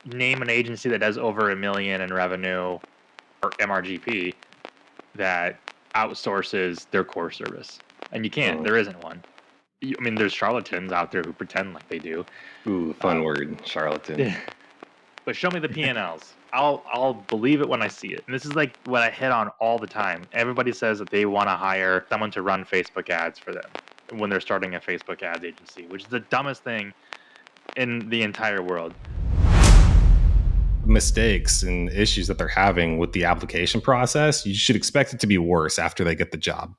name an agency that does over $1 million in revenue or MRGP that outsources their core service. And you can't. There isn't one. I mean, there's charlatans out there who pretend like they do. Ooh, fun word, charlatan. But show me the P&Ls. I'll believe it when I see it. And this is like what I hit on all the time. Everybody says that they want to hire someone to run Facebook ads for them when they're starting a Facebook ads agency, which is the dumbest thing in the entire world. Mistakes and issues that they're having with the application process, you should expect it to be worse after they get the job.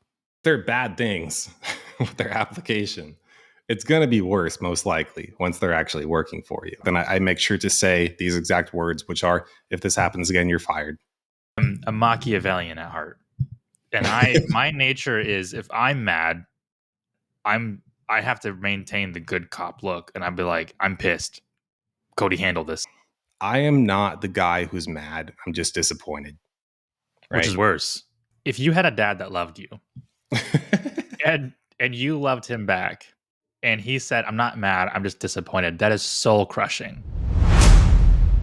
They're bad things with their application. It's going to be worse, most likely, once they're actually working for you. Then I make sure to say these exact words, which are, if this happens again, you're fired. I'm a Machiavellian at heart. And my nature is, if I'm mad, I have to maintain the good cop look. And I'd be like, I'm pissed. Cody, handle this. I am not the guy who's mad. I'm just disappointed. Right? Which is worse. If you had a dad that loved you and you loved him back and he said, I'm not mad, I'm just disappointed, that is soul crushing.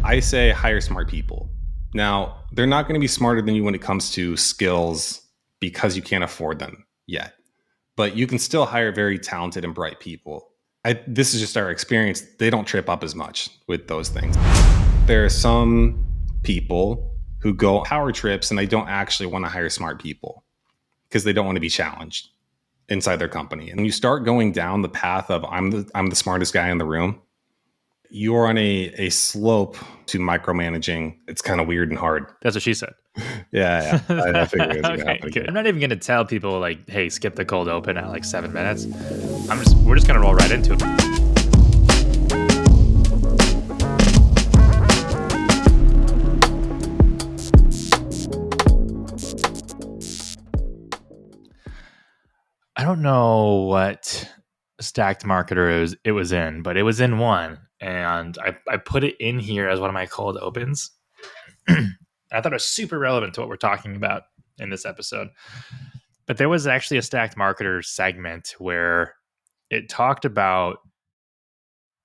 I say hire smart people. Now, they're not going to be smarter than you when it comes to skills because you can't afford them yet. But you can still hire very talented and bright people. This is just our experience. They don't trip up as much with those things. There are some people who go power trips and they don't actually want to hire smart people because they don't want to be challenged inside their company. And when you start going down the path of I'm the smartest guy in the room, you're on a slope to micromanaging. It's kind of weird and hard. That's what she said. Yeah. I figured it was okay, happen. Good. I'm not even going to tell people like, hey, skip the cold open at like 7 minutes. We're just going to roll right into it. I don't know what stacked marketer it was in, but it was in one. And I put it in here as one of my cold opens. I thought it was super relevant to what we're talking about in this episode. But there was actually a stacked marketer segment where it talked about,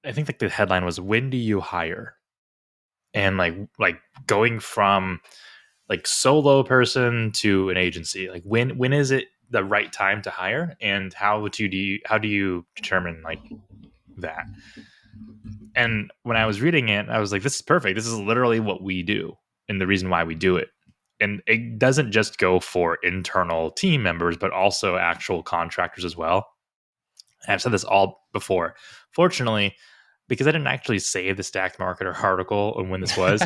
I think like the headline was, when do you hire? And like going from like solo person to an agency, like when is it the right time to hire, and how do you determine like that? And when I was reading it, I was like, this is perfect. This is literally what we do and the reason why we do it. And it doesn't just go for internal team members, but also actual contractors as well. And I've said this all before. Fortunately, because I didn't actually save the Stacked Marketer article on when this was,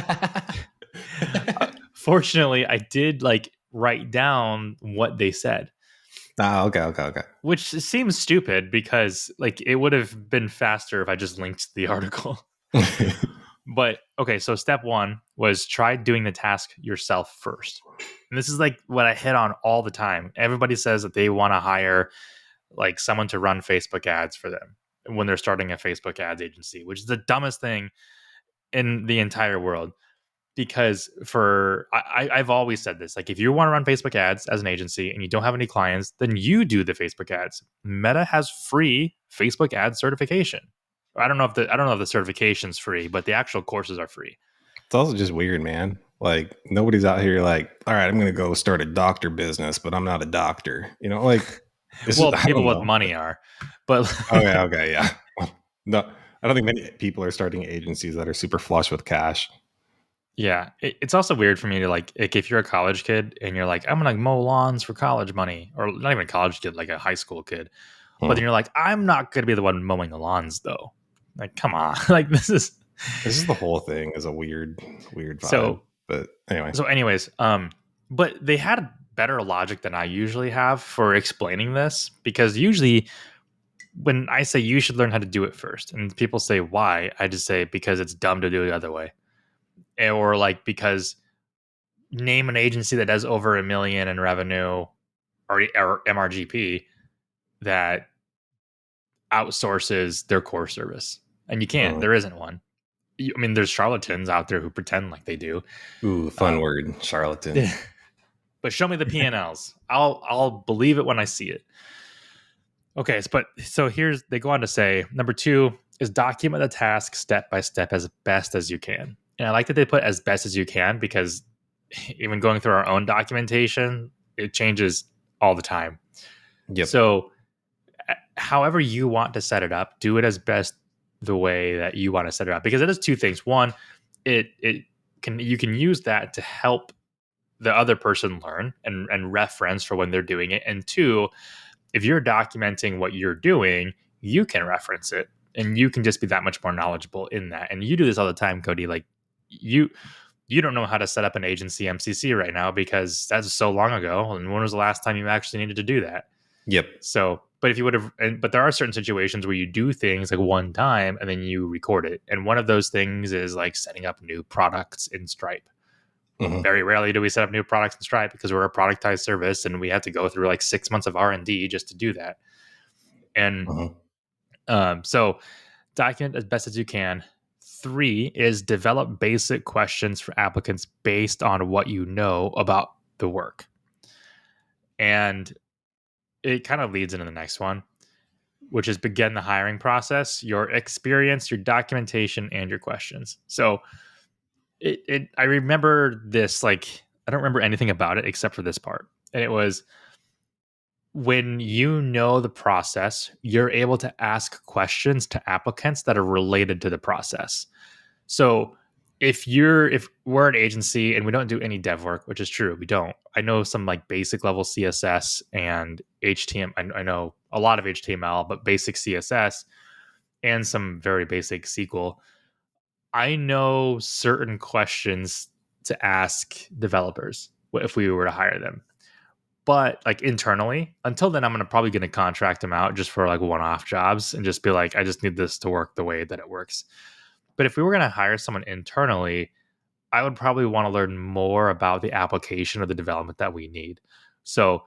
fortunately, I did like write down what they said. Oh, okay. Which seems stupid because like it would have been faster if I just linked the article. But okay, so step one was try doing the task yourself first. And this is like what I hit on all the time. Everybody says that they want to hire like someone to run Facebook ads for them when they're starting a Facebook ads agency, which is the dumbest thing in the entire world. Because I've always said this, like if you want to run Facebook ads as an agency and you don't have any clients, then you do the Facebook ads. Meta has free Facebook ads certification. I don't know if the certification's free, but the actual courses are free. It's also just weird, man. Like nobody's out here like, all right, I'm going to go start a doctor business, but I'm not a doctor. You know, like well, people with money are, but okay, yeah. No, I don't think many people are starting agencies that are super flush with cash. Yeah, it's also weird for me to like if you're a college kid and you're like, I'm gonna mow lawns for college money, or not even a college kid, like a high school kid, but then you're like, I'm not gonna be the one mowing the lawns though. Like, come on, like this is the whole thing is a weird vibe. So, but anyway, but they had better logic than I usually have for explaining this, because usually when I say you should learn how to do it first, and people say why, I just say because it's dumb to do it the other way. Or like because name an agency that does over $1 million in revenue or MRGP that outsources their core service. And you can't. There isn't one. I mean, there's charlatans out there who pretend like they do. Ooh, fun word, charlatan. But show me the P&Ls. I'll believe it when I see it. Okay, but so they go on to say, number two, is document the task step by step as best as you can. And I like that they put as best as you can because even going through our own documentation, it changes all the time. Yep. So, however you want to set it up, do it as best the way that you want to set it up because it does two things. One, it can you can use that to help the other person learn and reference for when they're doing it. And two, if you're documenting what you're doing, you can reference it and you can just be that much more knowledgeable in that. And you do this all the time, Cody. Like you you don't know how to set up an agency MCC right now because that's so long ago. And when was the last time you actually needed to do that? Yep. So, but if you would have, but there are certain situations where you do things like one time and then you record it. And one of those things is like setting up new products in Stripe. Mm-hmm. Very rarely do we set up new products in Stripe because we're a productized service and we have to go through like 6 months of R&D just to do that. And Mm-hmm. so document as best as you can. 3 is develop basic questions for applicants based on what you know about the work. And it kind of leads into the next one, which is begin the hiring process, your experience, your documentation, and your questions. So I remember this, like, I don't remember anything about it except for this part. And it was when you know the process, you're able to ask questions to applicants that are related to the process. So if we're an agency and we don't do any dev work, which is true, we don't. I know some like basic level CSS and HTML. I know a lot of HTML, but basic CSS and some very basic SQL. I know certain questions to ask developers if we were to hire them. But like internally, until then, I'm probably going to contract them out just for like one-off jobs and just be like, I just need this to work the way that it works. But if we were going to hire someone internally, I would probably want to learn more about the application or the development that we need. So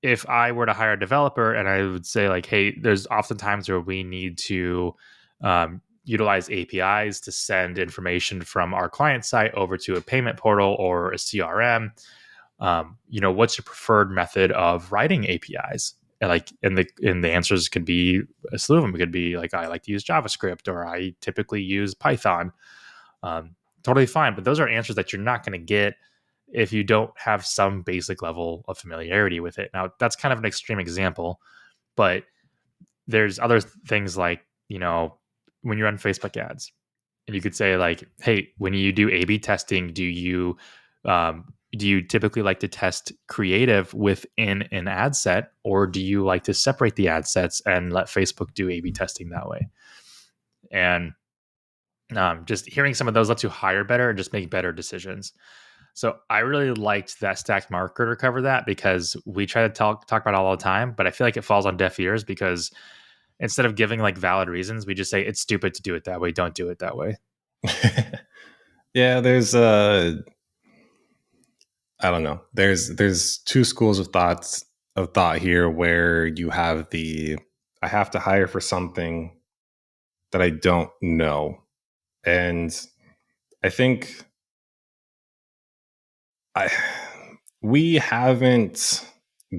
if I were to hire a developer and I would say like, hey, there's oftentimes where we need to utilize APIs to send information from our client site over to a payment portal or a CRM. What's your preferred method of writing APIs? And the answers could be a slew of them. It could be like I like to use JavaScript or I typically use Python. Totally fine, but those are answers that you're not going to get if you don't have some basic level of familiarity with it. Now, that's kind of an extreme example, but there's other things like when you run Facebook ads, and you could say like, hey, when you do A/B testing, do you typically like to test creative within an ad set, or do you like to separate the ad sets and let Facebook do A/B testing that way? And just hearing some of those lets you hire better and just make better decisions. So I really liked that Stacked Marketer cover that because we try to talk about it all the time, but I feel like it falls on deaf ears because instead of giving like valid reasons, we just say it's stupid to do it that way. Don't do it that way. Yeah, there's I don't know. There's two schools of thought here where you have the I have to hire for something that I don't know. And I think I we haven't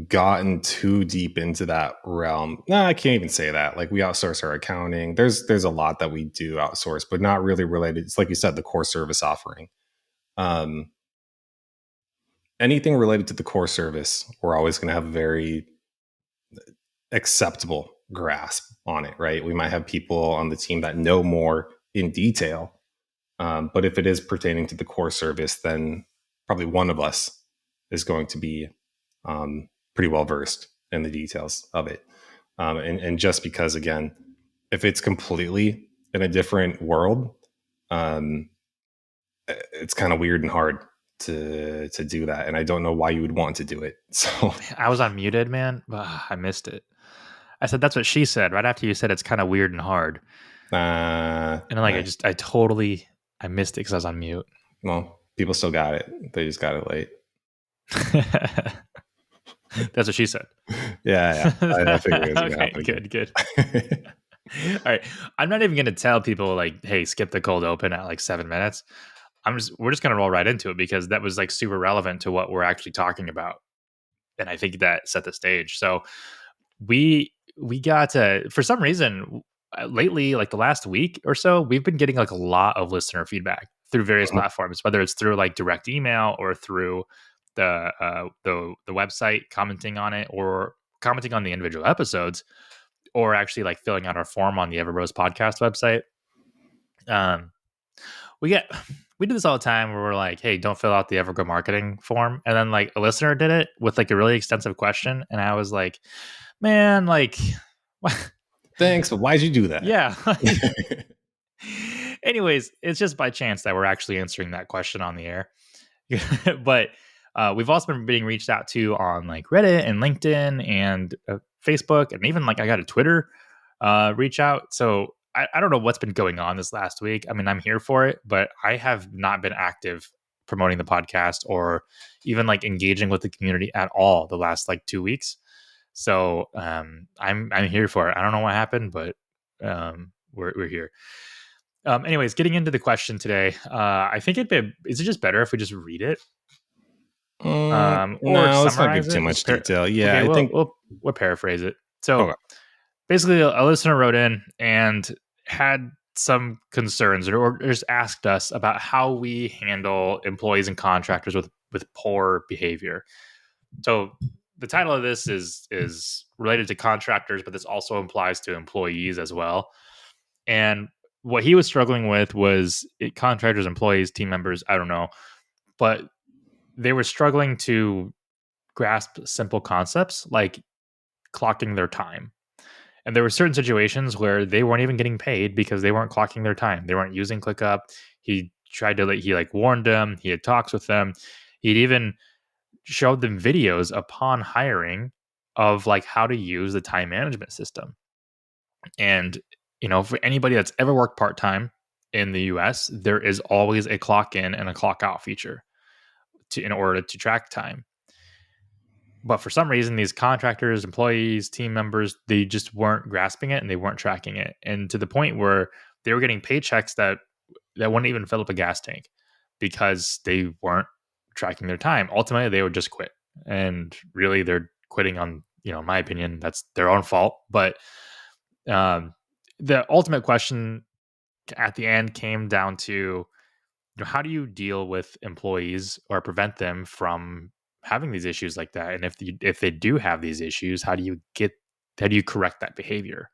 gotten too deep into that realm. No, I can't even say that. Like we outsource our accounting. There's a lot that we do outsource, but not really related. It's like you said, the core service offering. Um, Anything related to the core service, we're always going to have a very acceptable grasp on it, right? We might have people on the team that know more in detail, but if it is pertaining to the core service, then probably one of us is going to be pretty well versed in the details of it. And just because, again, if it's completely in a different world, um, it's kind of weird and hard to do that, and I don't know why you would want to do it. So I was unmuted, man. Ugh, I missed it. I said that's what she said right after you said it's kind of weird and hard. And like nice. I missed it because I was on mute. Well, people still got it. They just got it late. That's what she said. Yeah. I figured it was gonna Okay, happen good. again. All right. I'm not even going to tell people like, hey, skip the cold open at like 7 minutes. We're just going to roll right into it because that was like super relevant to what we're actually talking about. And I think that set the stage. So we got to, for some reason, lately, like the last week or so, we've been getting like a lot of listener feedback through various Mhm. platforms, whether it's through like direct email or through the website, commenting on it, or commenting on the individual episodes, or actually like filling out our form on the Everrose podcast website. Um, we get we do this all the time where we're like, hey, don't fill out the Evergrow marketing form, and then like a listener did it with like a really extensive question, and I was like, man, like, Thanks, but why'd you do that? yeah. Anyways, it's just by chance that we're actually answering that question on the air. But we've also been being reached out to on like Reddit and LinkedIn and Facebook, and even like I got a Twitter reach out. So I don't know what's been going on this last week. I mean, I'm here for it, but I have not been active promoting the podcast or even like engaging with the community at all the last like 2 weeks. So I'm here for it. I don't know what happened, but we're here. Anyways, getting into the question today, I think is it just better if we just read it, or No, let's not give summarize too it? much detail. Yeah, Okay, I think. we'll paraphrase it. So Okay. basically, a listener wrote in and had some concerns, or just asked us about how we handle employees and contractors with poor behavior. So the title of this is related to contractors, but this also applies to employees as well. And what he was struggling with was contractors, employees, team members, I don't know, but they were struggling to grasp simple concepts like clocking their time. And there were certain situations where they weren't even getting paid because they weren't clocking their time. They weren't using ClickUp. He tried to he like warned them. He had talks with them. He'd even showed them videos upon hiring of like how to use the time management system. And for anybody that's ever worked part time in the US, there is always a clock in and a clock out feature in order to track time. But for some reason, these contractors, employees, team members, they just weren't grasping it and they weren't tracking it. And to the point where they were getting paychecks that wouldn't even fill up a gas tank because they weren't tracking their time. Ultimately, they would just quit. And really, they're quitting on, in my opinion, that's their own fault. But um, the ultimate question at the end came down to, how do you deal with employees or prevent them from having these issues like that? And if they do have these issues, how do you correct that behavior?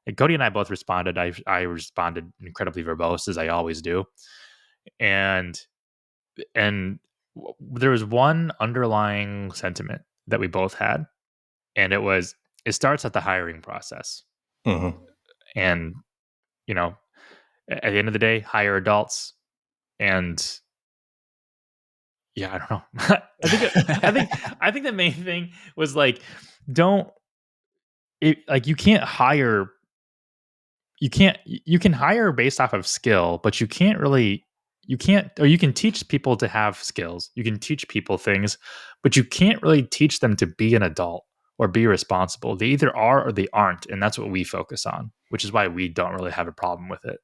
And Cody and I both responded. I responded incredibly verbose, as I always do, and and there was one underlying sentiment that we both had, and it starts at the hiring process. Mhm. And you know at the end of the day, hire adults. And yeah, I don't know. I think the main thing was like, don't like you can hire based off of skill, but you can't, or you can teach people to have skills. You can teach people things, but you can't really teach them to be an adult or be responsible. They either are or they aren't, and that's what we focus on, which is why we don't really have a problem with it.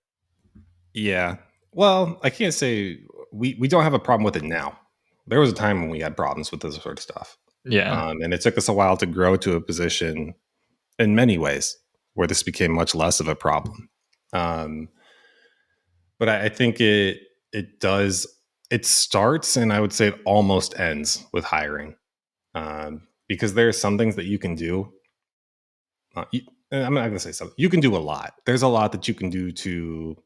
Yeah. Well, I can't say we don't have a problem with it now. There was a time when we had problems with this sort of stuff, Yeah. and it took us a while to grow to a position in many ways where this became much less of a problem. Um, but I think it does it starts, and I would say it almost ends with hiring, because there are some things that you can do. I'm not going to say something. You can do a lot. There's a lot that you can do to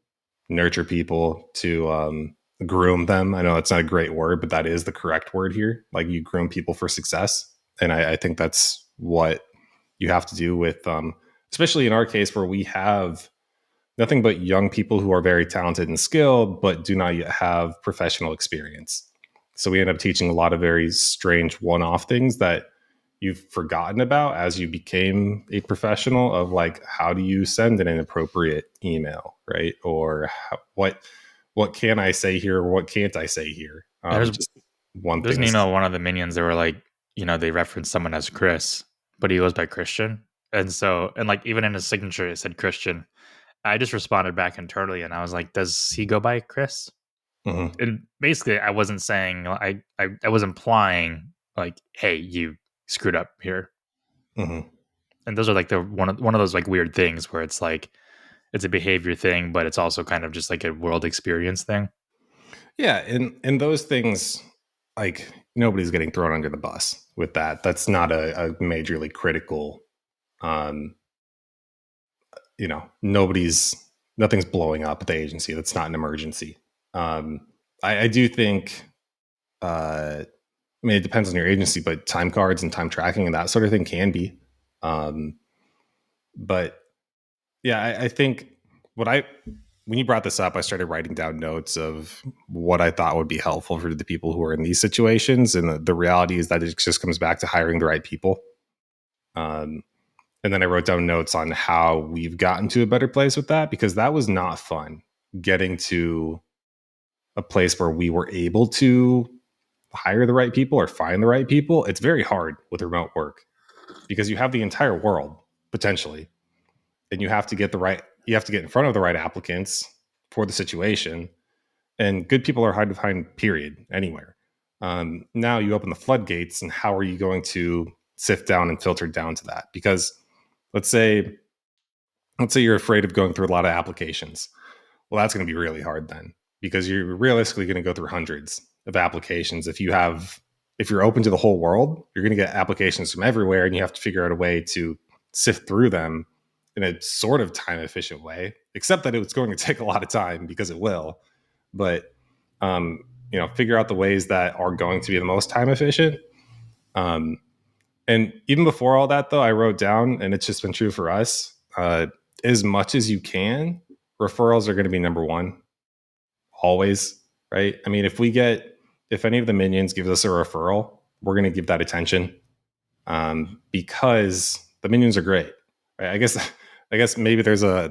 nurture people, to groom them. I know it's not a great word, but that is the correct word here. Like, you groom people for success, and I think that's what you have to do with, especially in our case where we have nothing but young people who are very talented and skilled, but do not yet have professional experience. So we end up teaching a lot of very strange one-off things that you've forgotten about as you became a professional, of like, how do you send an inappropriate email, right? Or what can I say here, or what can't I say here? There's Just one there's thing an is. email of one of the minions that were like, they referenced someone as Chris, but he goes by Christian. And like even in his signature it said Christian. I just responded back internally and I was like, does he go by Chris? Mhm, And basically I wasn't saying, I was implying like, hey, you screwed up here. mhm. And those are like the one of those like weird things where it's like it's a behavior thing, but it's also kind of just like a world experience thing. Yeah, and those things, like nobody's getting thrown under the bus with that. That's not a majorly critical. Um, nothing's blowing up at the agency. That's not an emergency. Um, I do think. I mean, it depends on your agency, but time cards and time tracking and that sort of thing can be. Um, but yeah, I think what I when you brought this up, I started writing down notes of what I thought would be helpful for the people who are in these situations. And the reality is that it just comes back to hiring the right people. Um, and then I wrote down notes on how we've gotten to a better place with that, because that was not fun getting to a place where we were able to hire the right people or find the right people. It's very hard with remote work because you have the entire world potentially, and you have to get in front of the right applicants for the situation. And good people are hard to find, period, anywhere. Now you open the floodgates, and how are you going to sift down and filter down to that? Because let's say you're afraid of going through a lot of applications. Well, that's going to be really hard then, because you're realistically going to go through hundreds of applications. If you're open to the whole world, you're going to get applications from everywhere, and you have to figure out a way to sift through them in a sort of time efficient way, except that it's going to take a lot of time, because it will. But figure out the ways that are going to be the most time efficient. Um, and even before all that, though, I wrote down, and it's just been true for us, as much as you can, referrals are going to be number one, always, right? I mean, if any of the minions gives us a referral, we're going to give that attention, because the minions are great, right? I guess maybe there's a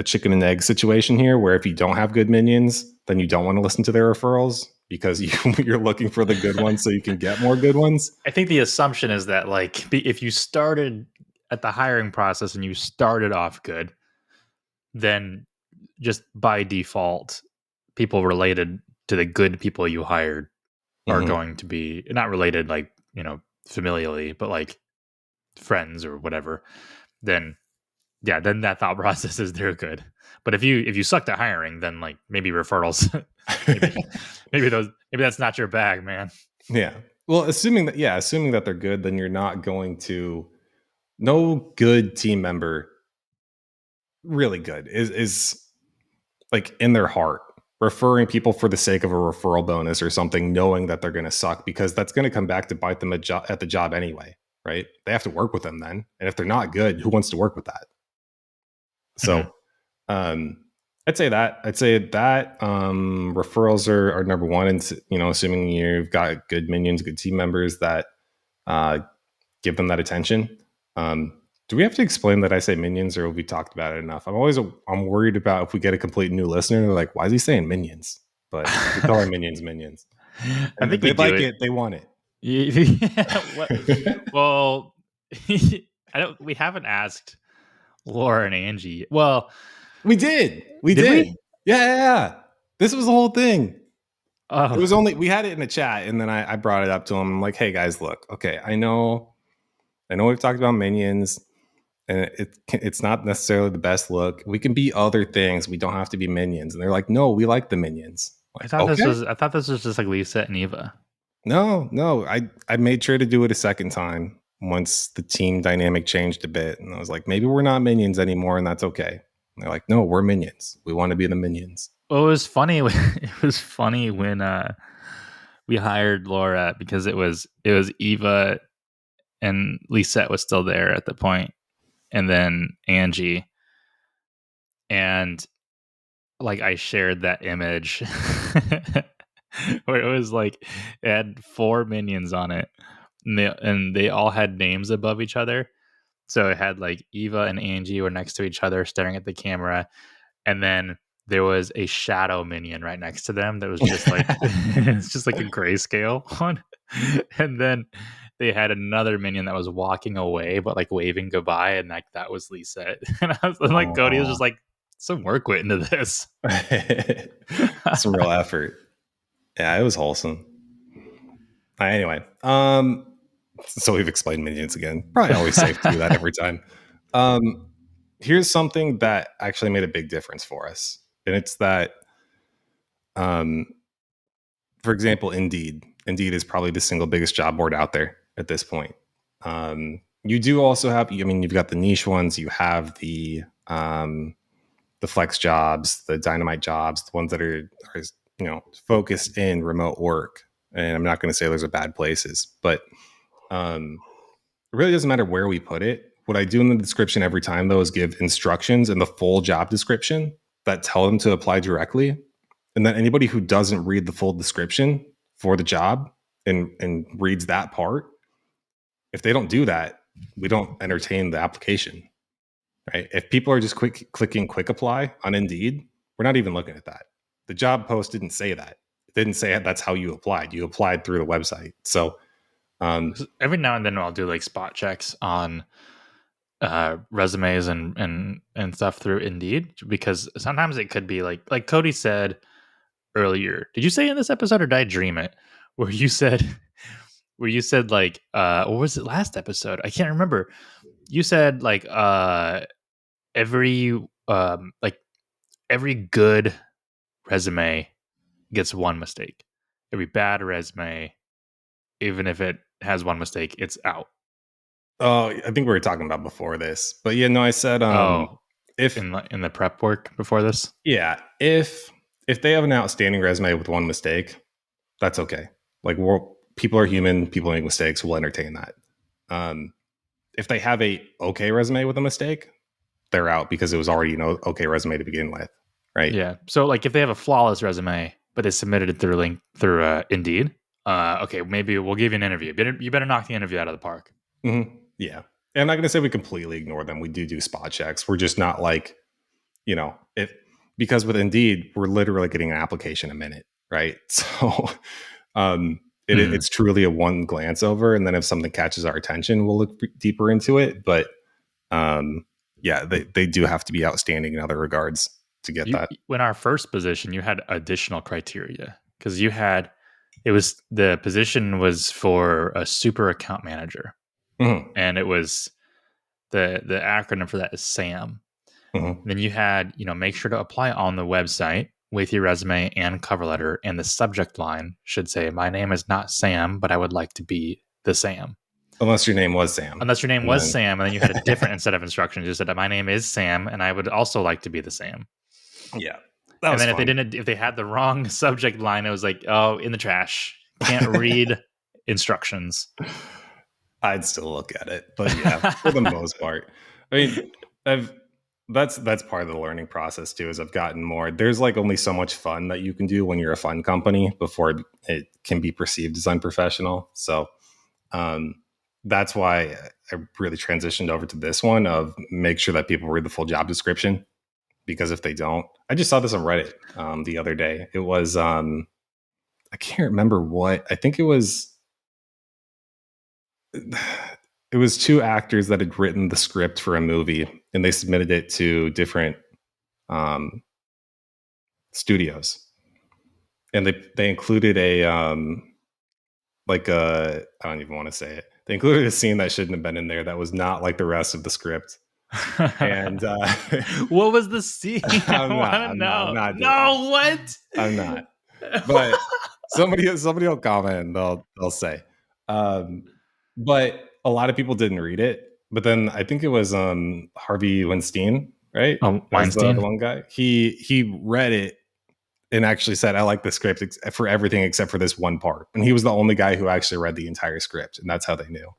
chicken and egg situation here, where if you don't have good minions, then you don't want to listen to their referrals, because you're looking for the good ones so you can get more good ones. I think the assumption is that like if you started at the hiring process and you started off good, then just by default, people related to the good people you hired are Mm-hmm. going to be not related like, familially, but like friends or whatever. Then yeah, then that thought process is they're good. But if you sucked at hiring, then like maybe referrals, maybe maybe that's not your bag, man. Yeah. Well, assuming that they're good, then you're not going to. No good team member, really good, is like in their heart referring people for the sake of a referral bonus or something, knowing that they're going to suck, because that's going to come back to bite them at the job anyway, right? They have to work with them then, and if they're not good, who wants to work with that? Mhm. So, um, I'd say that referrals are number one, and assuming you've got good minions, good team members that uh, give them that attention. Um, do we have to explain that I say minions, or have we talked about it enough? I'm worried about if we get a complete new listener, they're like, why is he saying minions? But we call our minions minions, I and think we they do like it. it. They want What? it. Well, I don't. We haven't asked Laura and Angie. Well, We did. We did did. we? Yeah. This was the whole thing. It Oh, was only we had it in a chat, and then I brought it up to them. I'm like, hey guys, look, okay, I know we've talked about minions, and it's not necessarily the best look. We can be other things. We don't have to be minions. And they're like, no, we like the minions. I'm like, okay, I thought this was just like Lisa and Eva. no. I made sure to do it a second time once the team dynamic changed a bit, and I was like, maybe we're not minions anymore, and that's okay. And they're like, no, we're minions. We want to be the minions. Well, it was funny. It was funny when we hired Laura because it was Eva and Lisette was still there at the point, and then Angie, and like I shared that image where it was like it had four minions on it, and they all had names above each other. So it had like Eva and Angie were next to each other, staring at the camera, and then there was a shadow minion right next to them that was just like it's just like a grayscale one, and then they had another minion that was walking away but like waving goodbye, and like that was Lisa. And like Cody was Oh, just like some work went into this. some real effort. Yeah, it was wholesome. Anyway, So we've explained minions again. Probably always safe to do that every time. Um, Here's something that actually made a big difference for us, and it's that, um, for example, Indeed. Indeed is probably the single biggest job board out there at this point. You do also have, I mean, you've got the niche ones. You have the flex jobs, the dynamite jobs, the ones that are focused in remote work. And I'm not going to say those are bad places, but it really doesn't matter where we put it. What I do in the description every time, though, is give instructions in the full job description that tell them to apply directly. And then anybody who doesn't read the full description for the job and reads that part, if they don't do that, we don't entertain the application. Right? If people are just clicking quick apply on Indeed, we're not even looking at that. The job post didn't say that. It didn't say that's how you applied. You applied through the website. So every now and then I'll do like spot checks on resumes and stuff through Indeed, because sometimes it could be like Cody said earlier. Did you say in this episode, or did I dream it? Where you said like what was it last episode? I can't remember. You said like every every good resume gets one mistake. Every bad resume, even if it has one mistake, it's out. oh, I think we were talking about before this, but yeah, no, I said Oh, if in the prep work before this. yeah, if they have an outstanding resume with one mistake, that's okay. Like people are human, people make mistakes. We'll entertain that. If they have a okay resume with a mistake, they're out because it was already okay resume to begin with, right? Yeah. So like if they have a flawless resume, but they submitted it through Indeed, okay, maybe we'll give you an interview. You better knock the interview out of the park. Mm-hmm. Yeah, and I'm not going to say we completely ignore them. We do spot checks. We're just not like, if because with Indeed, we're literally getting an application a minute, right? So it's truly a one glance over, and then if something catches our attention, we'll look deeper into it. But yeah, they do have to be outstanding in other regards to get that. When our first position, you had additional criteria because the position was for a super account manager, Mm-hmm. and it was the acronym for that is SAM. Mm-hmm. Then you had, make sure to apply on the website with your resume and cover letter, and the subject line should say, "My name is not Sam, but I would like to be the Sam." Unless your name was Sam. Unless your name was Sam, and then you had a different set of instructions. You said, "My name is Sam, and I would also like to be the Sam." Yeah. And then if they had the wrong subject line, it was like, "Oh, in the trash. Can't read instructions." I'd still look at it, but yeah, for the most part, I mean, that's part of the learning process too. Is I've gotten more. There's like only so much fun that you can do when you're a fun company before it can be perceived as unprofessional. So that's why I really transitioned over to this one of make sure that people read the full job description, because if they don't, I just saw this on Reddit the other day. It was I can't remember what. I think it was two actors that had written the script for a movie, and they submitted it to different studios, and they included a I don't even want to say it. They included a scene that shouldn't have been in there that was not like the rest of the script. And what was the scene? I want to know. I'm not no, what? I'm not. But somebody will comment and they'll say. But a lot of people didn't read it. But then I think it was Harvey Weinstein, right? Weinstein. The one guy. He read it and actually said, "I like the script for everything except for this one part." And he was the only guy who actually read the entire script, and that's how they knew.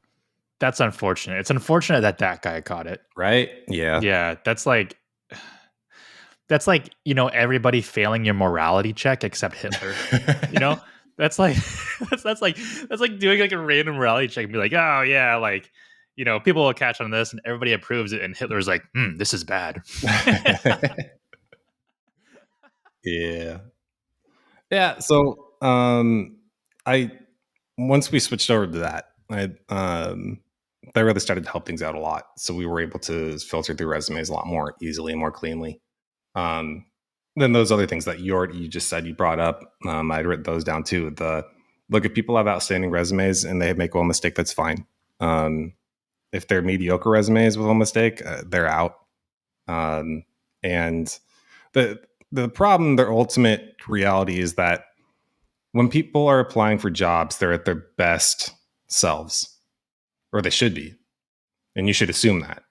That's unfortunate. It's unfortunate that guy caught it. Right? Yeah. Yeah. That's like everybody failing your morality check except Hitler. That's like that's like doing like a random morality check and be like, "Oh yeah, like people will catch on this," and everybody approves it, and Hitler's like, "This is bad." Yeah. Yeah. So I once we switched over to that, that really started to help things out a lot. So we were able to filter through resumes a lot more easily and more cleanly. Then those other things that you just said you brought up, I'd written those down too. The Look, if people have outstanding resumes and they make one mistake, that's fine. Um, if they're mediocre resumes with one mistake, they're out. And the problem, their ultimate reality is that when people are applying for jobs, they're at their best selves, or they should be, and you should assume that.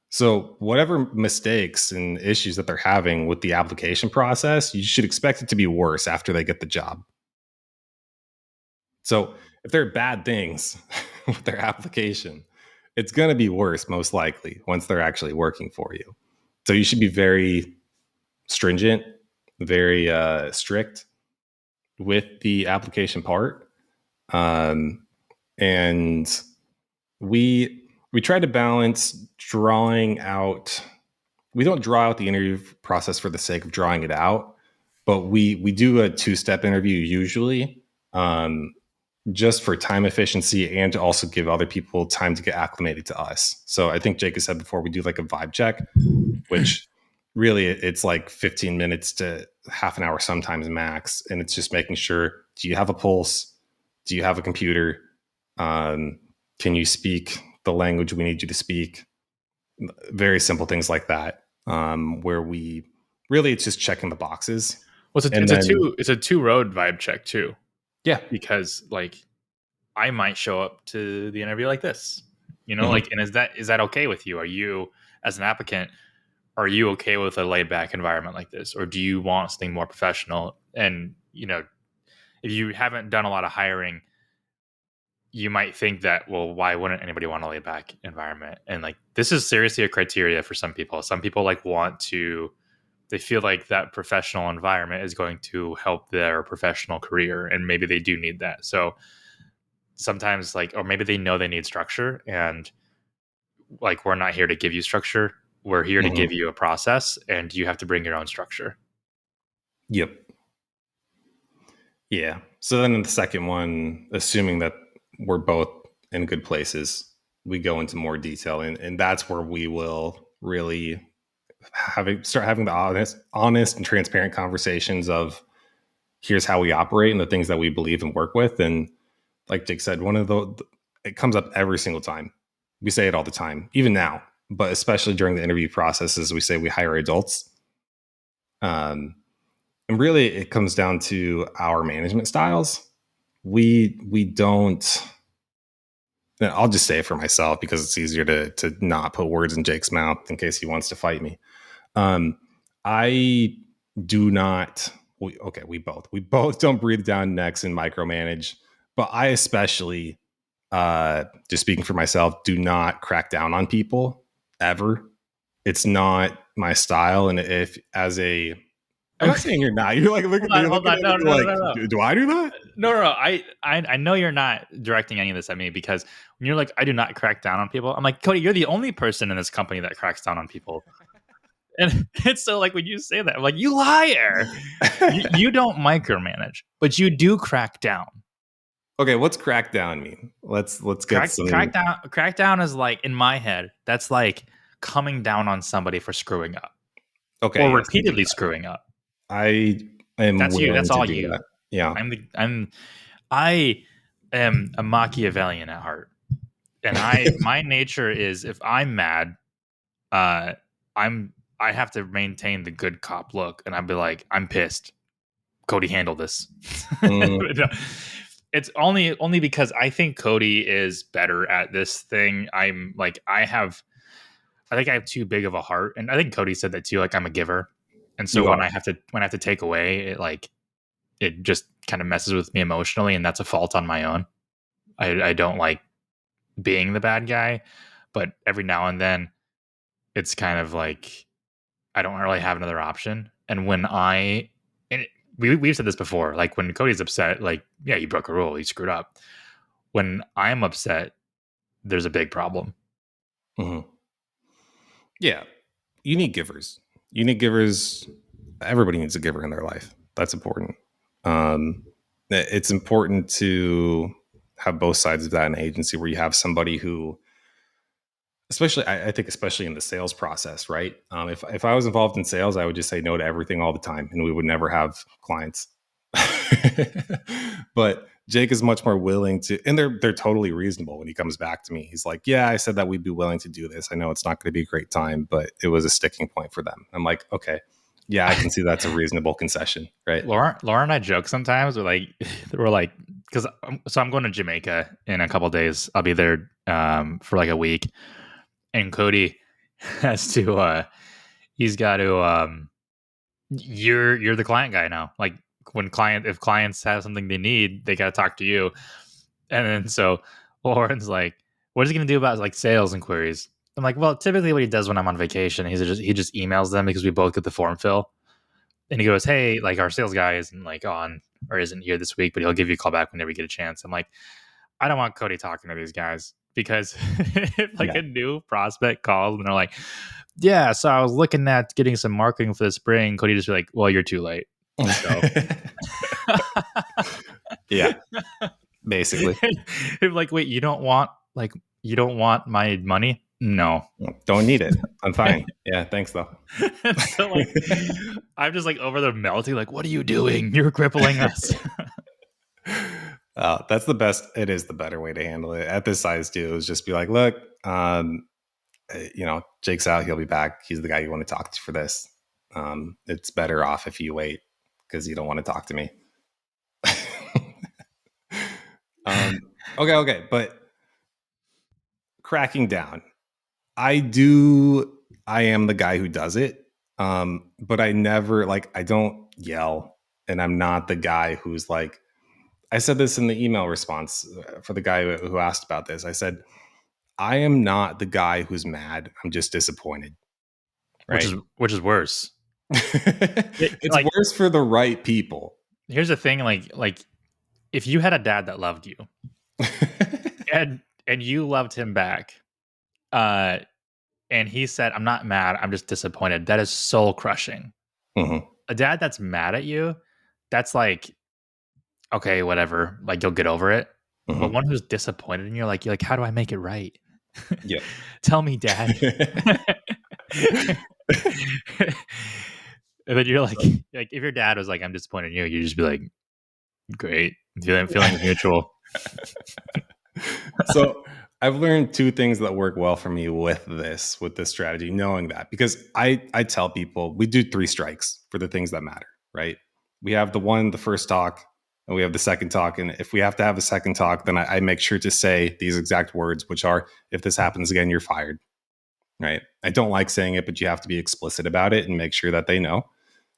So whatever mistakes and issues that they're having with the application process, you should expect it to be worse after they get the job. So if there are bad things with their application, it's going to be worse most likely once they're actually working for you. So you should be very stringent, very strict with the application part. Um, and we try to balance drawing out. We don't draw out the interview process for the sake of drawing it out, but we do a 2-step interview usually, just for time efficiency and to also give other people time to get acclimated to us. So I think Jake has said before, we do like a vibe check, which really it's like 15 minutes to half an hour sometimes max, and it's just making sure, do you have a pulse, do you have a computer, can you speak the language we need you to speak, very simple things like that, where we really, it's just checking the boxes. Well, And then it's a two road vibe check too, yeah. because like I might show up to the interview like this, you know, Mhm. like, and is that okay with you? Are you, as an applicant, are you okay with a laid back environment like this, or do you want something more professional? And you know, if you haven't done a lot of hiring, you might think that, well, why wouldn't anybody want a laid back environment? And like, this is seriously a criteria for some people. Some people like want to, they feel like that professional environment is going to help their professional career, and maybe they do need that. So sometimes, like, or maybe they know they need structure, and like, we're not here to give you structure. We're here to Mhm. give you a process, and you have to bring your own structure. Yep. Yeah. So then in the second one, assuming that we're both in good places, we go into more detail, and that's where we will really start having the honest and transparent conversations of, here's how we operate and the things that we believe and work with. And like Jake said, it comes up every single time. We say it all the time, even now, but especially during the interview processes, we say we hire adults. And really it comes down to our management styles. We don't, I'll just say it for myself because it's easier to not put words in Jake's mouth in case he wants to fight me. I do not. We both don't breathe down necks and micromanage, but I especially, just speaking for myself, do not crack down on people ever. It's not my style, and if as a, I'm not saying you're not. You're like looking, you're Hold looking on. at No, me no, no, like, no, no. do I do that? No. I know you're not directing any of this at me, because when you're like, I do not crack down on people, I'm like, Cody, you're the only person in this company that cracks down on people. And it's so like, when you say that, I'm like, you liar. You don't micromanage, but you do crack down. Okay, what's crack down mean? Let's get some. Crack down is like, in my head, that's like coming down on somebody for screwing up, Okay, or yes, I do repeatedly that. screwing up. I am That's you. willing That's to all do you. that. Yeah. I am a Machiavellian at heart. And my nature is, if I'm mad, uh I have to maintain the good cop look, and I'd be like, I'm pissed. Cody, handle this. Mm, No, it's only because I think Cody is better at this thing. I'm like, I think I have too big of a heart, and I think Cody said that too. Like, I'm a giver, and so you when are. I have to take away, it just kind of messes with me emotionally, and that's a fault on my own. I don't like being the bad guy, but every now and then it's kind of like I don't really have another option. And when we've said this before, like when Cody's upset, like, yeah, you broke a rule, you screwed up. When I'm upset, there's a big problem. Mhm. Yeah, you need givers. You need givers. Everybody needs a giver in their life. That's important. Um, it's important to have both sides of that in an agency where you have somebody who, especially, I think, especially in the sales process, right? If I was involved in sales, I would just say no to everything all the time, and we would never have clients. But Jake is much more willing to, and they're totally reasonable when he comes back to me. He's like, yeah, I said that we'd be willing to do this. I know it's not going to be a great time, but it was a sticking point for them. I'm like, okay, yeah, I can see that's a reasonable concession, right? Laura and I joke sometimes. We're like, because so I'm going to Jamaica in a couple days. I'll be there for like a week, and Cody has to. He's got to. You're the client guy now. Like if clients have something they need, they got to talk to you. And then so Lauren's like, "What is he going to do about like sales inquiries?" I'm like, "Well, typically what he does when I'm on vacation, he just emails them because we both get the form fill." And he goes, "Hey, like our sales guy isn't like on or isn't here this week, but he'll give you a call back whenever you get a chance." I'm like, I don't want Cody talking to these guys because if like Yeah. a new prospect calls and they're like, "Yeah, so I was looking at getting some marketing for the spring," Cody just be like, "Well, you're too late." So Yeah, basically. if like, wait, you don't want my money? No. Don't need it. I'm fine. Yeah, thanks though. So like I'm just like over there melting, like, what are you doing? You're crippling us. That's the best. It is the better way to handle it at this size too. Is just be like, look, Jake's out. He'll be back. He's the guy you want to talk to for this. It's better off if you wait because you don't want to talk to me. Okay. But cracking down, I am the guy who does it. But I never I don't yell, and I'm not the guy who's like, I said this in the email response for the guy who asked about this. I said, I am not the guy who's mad. I'm just disappointed. which Right. is which is worse. It's Like, worse for the right people. here's the thing, like if you had a dad that loved you and you loved him back, uh and he said, "I'm not mad, I'm just disappointed." That is soul crushing. Mhm. A dad that's mad at you, that's like, okay, whatever, like you'll get over it. But Mhm. one who's disappointed in you, like you're like, how do I make it right? Yeah. Tell me, dad. And then you're like if your dad was like, "I'm disappointed in you," you'd just be like, "Great, feelings mutual." So I've learned two things that work well for me with this strategy, knowing that, because I tell people we do 3 strikes for the things that matter, right? We have the first talk, and we have the second talk. And if we have to have a second talk, then I make sure to say these exact words, which are, if this happens again, you're fired, right? I don't like saying it, but you have to be explicit about it and make sure that they know.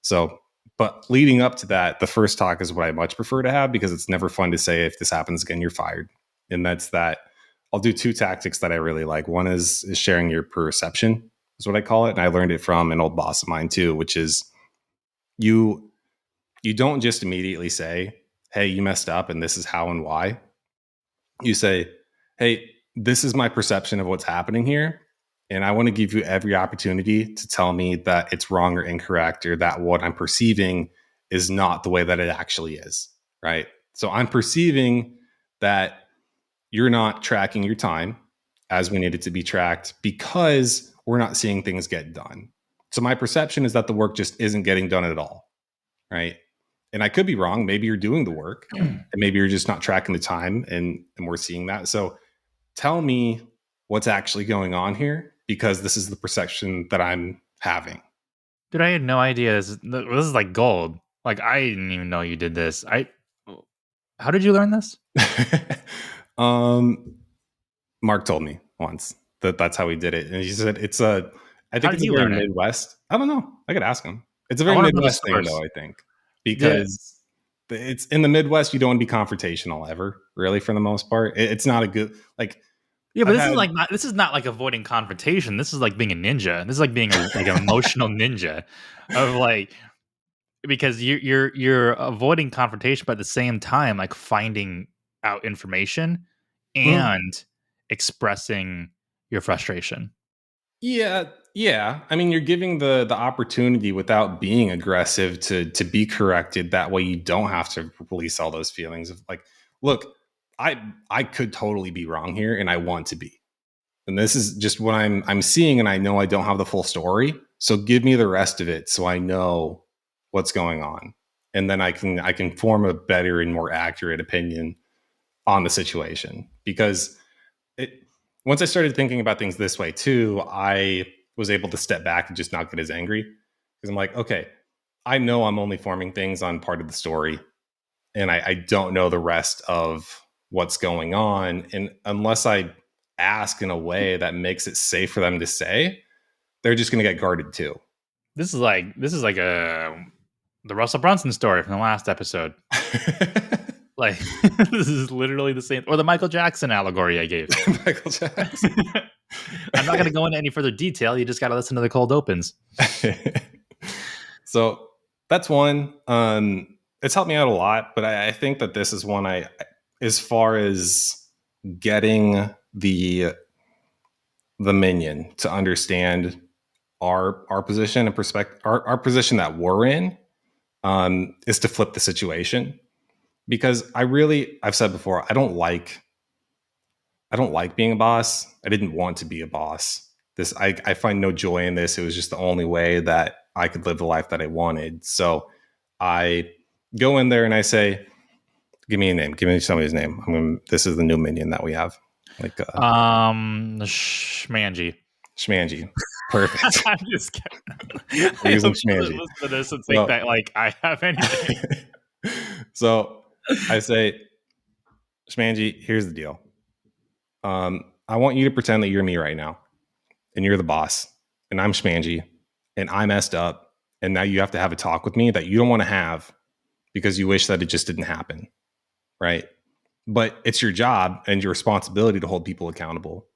So, but leading up to that, the first talk is what I much prefer to have, because it's never fun to say, if this happens again, you're fired. And that's that. I'll do 2 tactics that I really like. One is sharing your perception, is what I call it. And I learned it from an old boss of mine too, which is you don't just immediately say, hey, you messed up and this is how and why. You say, hey, this is my perception of what's happening here. And I want to give you every opportunity to tell me that it's wrong or incorrect, or that what I'm perceiving is not the way that it actually is. Right. So I'm perceiving that you're not tracking your time as we need it to be tracked, because we're not seeing things get done. So my perception is that the work just isn't getting done at all. Right. And I could be wrong. Maybe you're doing the work and maybe you're just not tracking the time, and we're seeing that. So tell me what's actually going on here, because this is the perception that I'm having. Dude, I had no idea. This is like gold. Like I didn't even know you did this. How did you learn this? um, Mark told me once that that's how he did it. And he said, I How think did it's a you very learn it? Midwest. I don't know. I could ask him. It's a I very want to know the Midwest thing though, source. I think, Yeah, because it's in the Midwest. You don't want to be confrontational ever, really, for the most part. It's not a good, like, yeah, but I've had, this is not like avoiding confrontation. This is like being a ninja. This is like being like an emotional ninja of like, because you're avoiding confrontation, but at the same time, like finding out information mm, and expressing your frustration. yeah. I mean, you're giving the opportunity without being aggressive to be corrected. That way, you don't have to release all those feelings of like, look, I could totally be wrong here, and I want to be. And this is just what I'm seeing, and I know I don't have the full story. So give me the rest of it, so I know what's going on, and then I can form a better and more accurate opinion on the situation. Because it, once I started thinking about things this way too, I was able to step back and just not get as angry, because I'm like, okay, I know I'm only forming things on part of the story, and I don't know the rest of what's going on. And unless I ask in a way that makes it safe for them to say, they're just going to get guarded too. This is like a the Russell Brunson story from the last episode. Like this is literally the same, or the Michael Jackson allegory I gave. Michael Jackson. I'm not going to go into any further detail. You just got to listen to the cold opens. So that's one. It's helped me out a lot, but I think that this is one as far as getting the minion to understand our position and perspective, our position that we're in, is to flip the situation. Because I've said before, I don't like being a boss. I didn't want to be a boss. I find no joy in this. It was just the only way that I could live the life that I wanted. So I go in there and I say, "Give me a name. Give me somebody's name. This is the new minion that we have." Like Shmanji. Shmanji. Perfect. I'm just kidding. We're I using hope she doesn't Shmanji. listen to this and think that like I have anything. So I say, Shmanji, here's the deal. I want you to pretend that you're me right now, and you're the boss, and I'm Shmanji, and I messed up, and now you have to have a talk with me that you don't want to have because you wish that it just didn't happen, right? But it's your job and your responsibility to hold people accountable.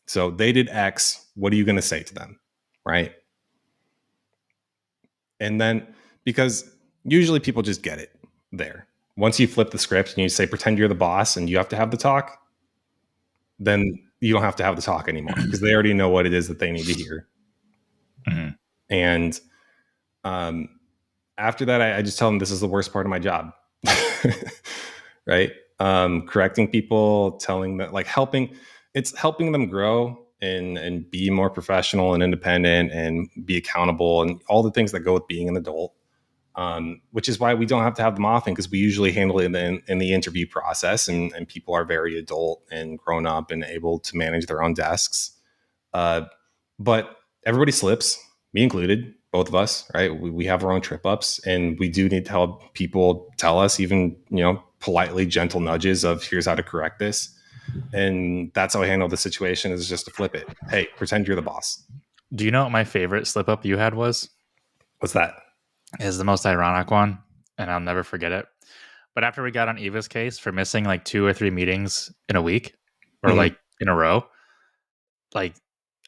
So they did X. What are you going to say to them, right? And then, because usually people just get it there. Once you flip the script and you say, pretend you're the boss and you have to have the talk, then you don't have to have the talk anymore because they already know what it is that they need to hear. Mm-hmm. And after that, I just tell them this is the worst part of my job, right? Correcting people, telling them, like, it's helping them grow and be more professional and independent and be accountable and all the things that go with being an adult. Which is why we don't have to have them often, because we usually handle it in the interview process, and people are very adult and grown up and able to manage their own desks. But everybody slips, me included, both of us, right? We have our own trip ups, and we do need to help people tell us, even, politely gentle nudges of here's how to correct this. And that's how I handle the situation, is just to flip it. Hey, pretend you're the boss. Do you know what my favorite slip up you had was? What's that? Is the most ironic one, and I'll never forget it. But after we got on Eva's case for missing like 2 or 3 meetings in a week, or Mm-hmm. like in a row, like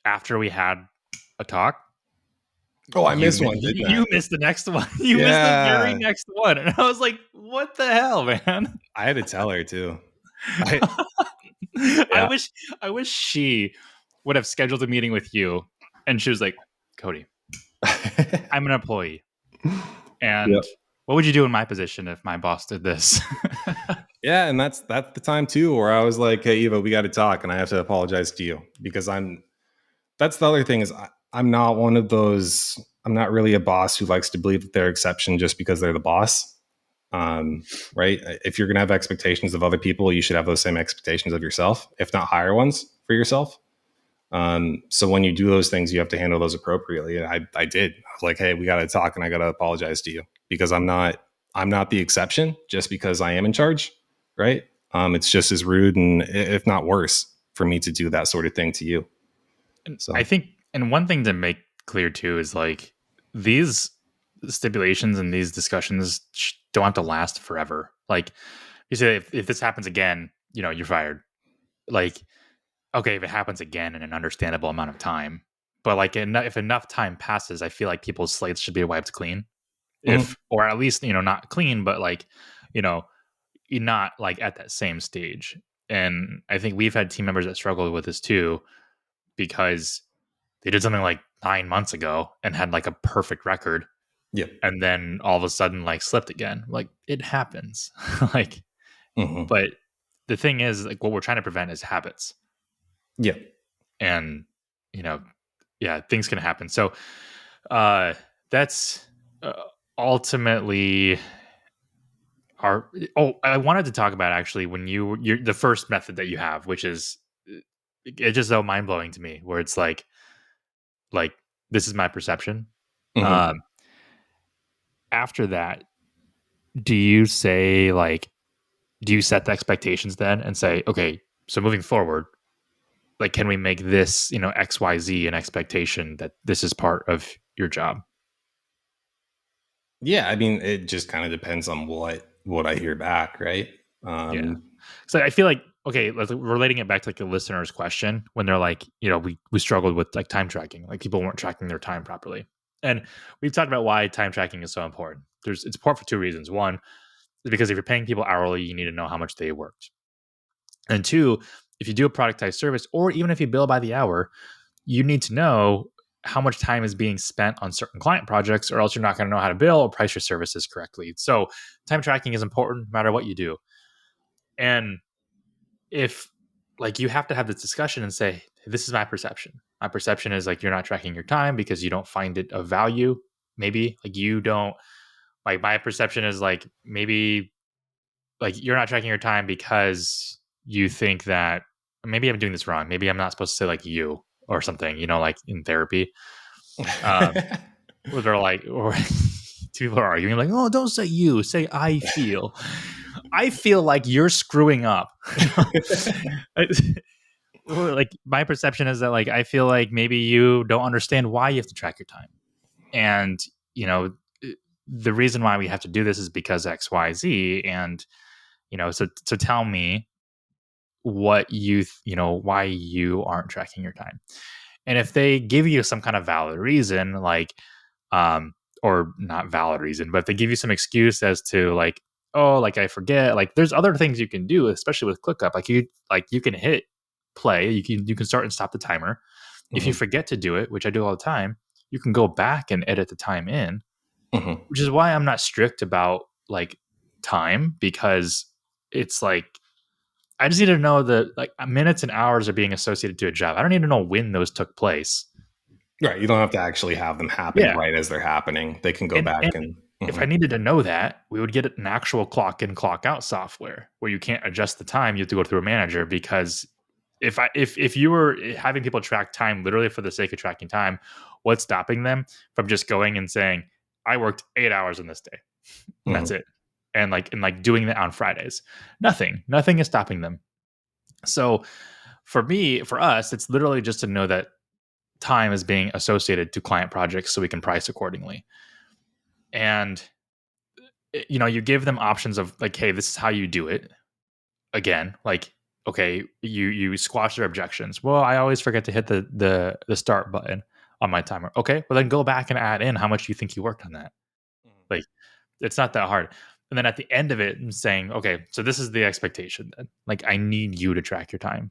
after we had a talk, Oh, I missed one, didn't I? you missed the next one. You missed the very next one, and I was like, "What the hell, man?" I had to tell her too. I wish she would have scheduled a meeting with you, and she was like, "Cody, I'm an employee, and Yep. what would you do in my position if my boss did this?" Yeah, and that's the time too where I was like, "Hey, Eva, we got to talk," and I have to apologize to you because that's the other thing, is I'm not one of those. I'm not really a boss who likes to believe that they're exception just because they're the boss. Right? If you're going to have expectations of other people, you should have those same expectations of yourself, if not higher ones for yourself. So when you do those things, you have to handle those appropriately. And I did. I was like, "Hey, we got to talk, and I got to apologize to you because I'm not the exception just because I am in charge." Right? It's just as rude and if not worse for me to do that sort of thing to you. And So, I think, and one thing to make clear too is like these stipulations and these discussions don't have to last forever. Like you say, if this happens again, you're fired. Like, okay, if it happens again in an understandable amount of time, but like if enough time passes, I feel like people's slates should be wiped clean. mhm. Or at least, not clean, but like, you know, you're not like at that same stage. And I think we've had team members that struggled with this too, because they did something like 9 months ago and had like a perfect record, Yeah. and then all of a sudden like slipped again. Like it happens. Like, Hmm. but the thing is, like, what we're trying to prevent is habits. Yeah. And you know yeah, things can happen. So that's uh, ultimately are I wanted to talk about actually when you're the first method that you have, which is it's just so mind blowing to me, where it's like this is my perception. Mhm. Um, After that, do you say like do you set the expectations then and say, okay, so moving forward, like can we make this XYZ an expectation that this is part of your job? Yeah, I mean, it just kind of depends on what I hear back, right? Yeah. Um, So I feel like okay, relating it back to like a listener's question when they're like, we struggled with like time tracking, like people weren't tracking their time properly, and we've talked about why time tracking is so important. It's important for two reasons. One is because if you're paying people hourly, you need to know how much they worked, and two, if you do a productized service or even if you bill by the hour, you need to know how much time is being spent on certain client projects, or else you're not going to know how to bill or price your services correctly. So time tracking is important no matter what you do, and if like you have to have this discussion and say this is my perception is like you're not tracking your time because you don't find it of value, maybe like you don't like my perception is like maybe like you're not tracking your time because you think that maybe I'm doing this wrong, maybe I'm not supposed to say like you or something, like in therapy, um where they're like or two people are arguing like, oh, don't say you, say I feel like you're screwing up. Like my perception is that like I feel like maybe you don't understand why you have to track your time, and you know the reason why we have to do this is because XYZ, and so tell me what why you aren't tracking your time. And if they give you some kind of valid reason, like um or not valid reason, but if they give you some excuse as to like, oh, like I forget, like there's other things you can do, especially with ClickUp. Like you can hit play, you can start and stop the timer. If you mhm, forget to do it, which I do all the time, you can go back and edit the time in, mhm. which is why I'm not strict about like time, because it's like I just need to know that like minutes and hours are being associated to a job. I don't need to know when those took place. Right, you don't have to actually have them happen Yeah. right as they're happening. They can go And back and if I needed to know that, we would get an actual clock in, clock out software where you can't adjust the time. You have to go through a manager, because if you were having people track time literally for the sake of tracking time, what's stopping them from just going and saying, I worked 8 hours in this day and that's mhm. it. And doing that on Fridays. Nothing is stopping them. So for us, it's literally just to know that time is being associated to client projects so we can price accordingly. And you give them options of like, hey, this is how you do it. Again, like, okay, you squash their objections. Well, I always forget to hit the start button on my timer. Okay, well then go back and add in how much you think you worked on that. Like, it's not that hard. And then at the end of it, I'm saying, okay, so this is the expectation then. Like, I need you to track your time.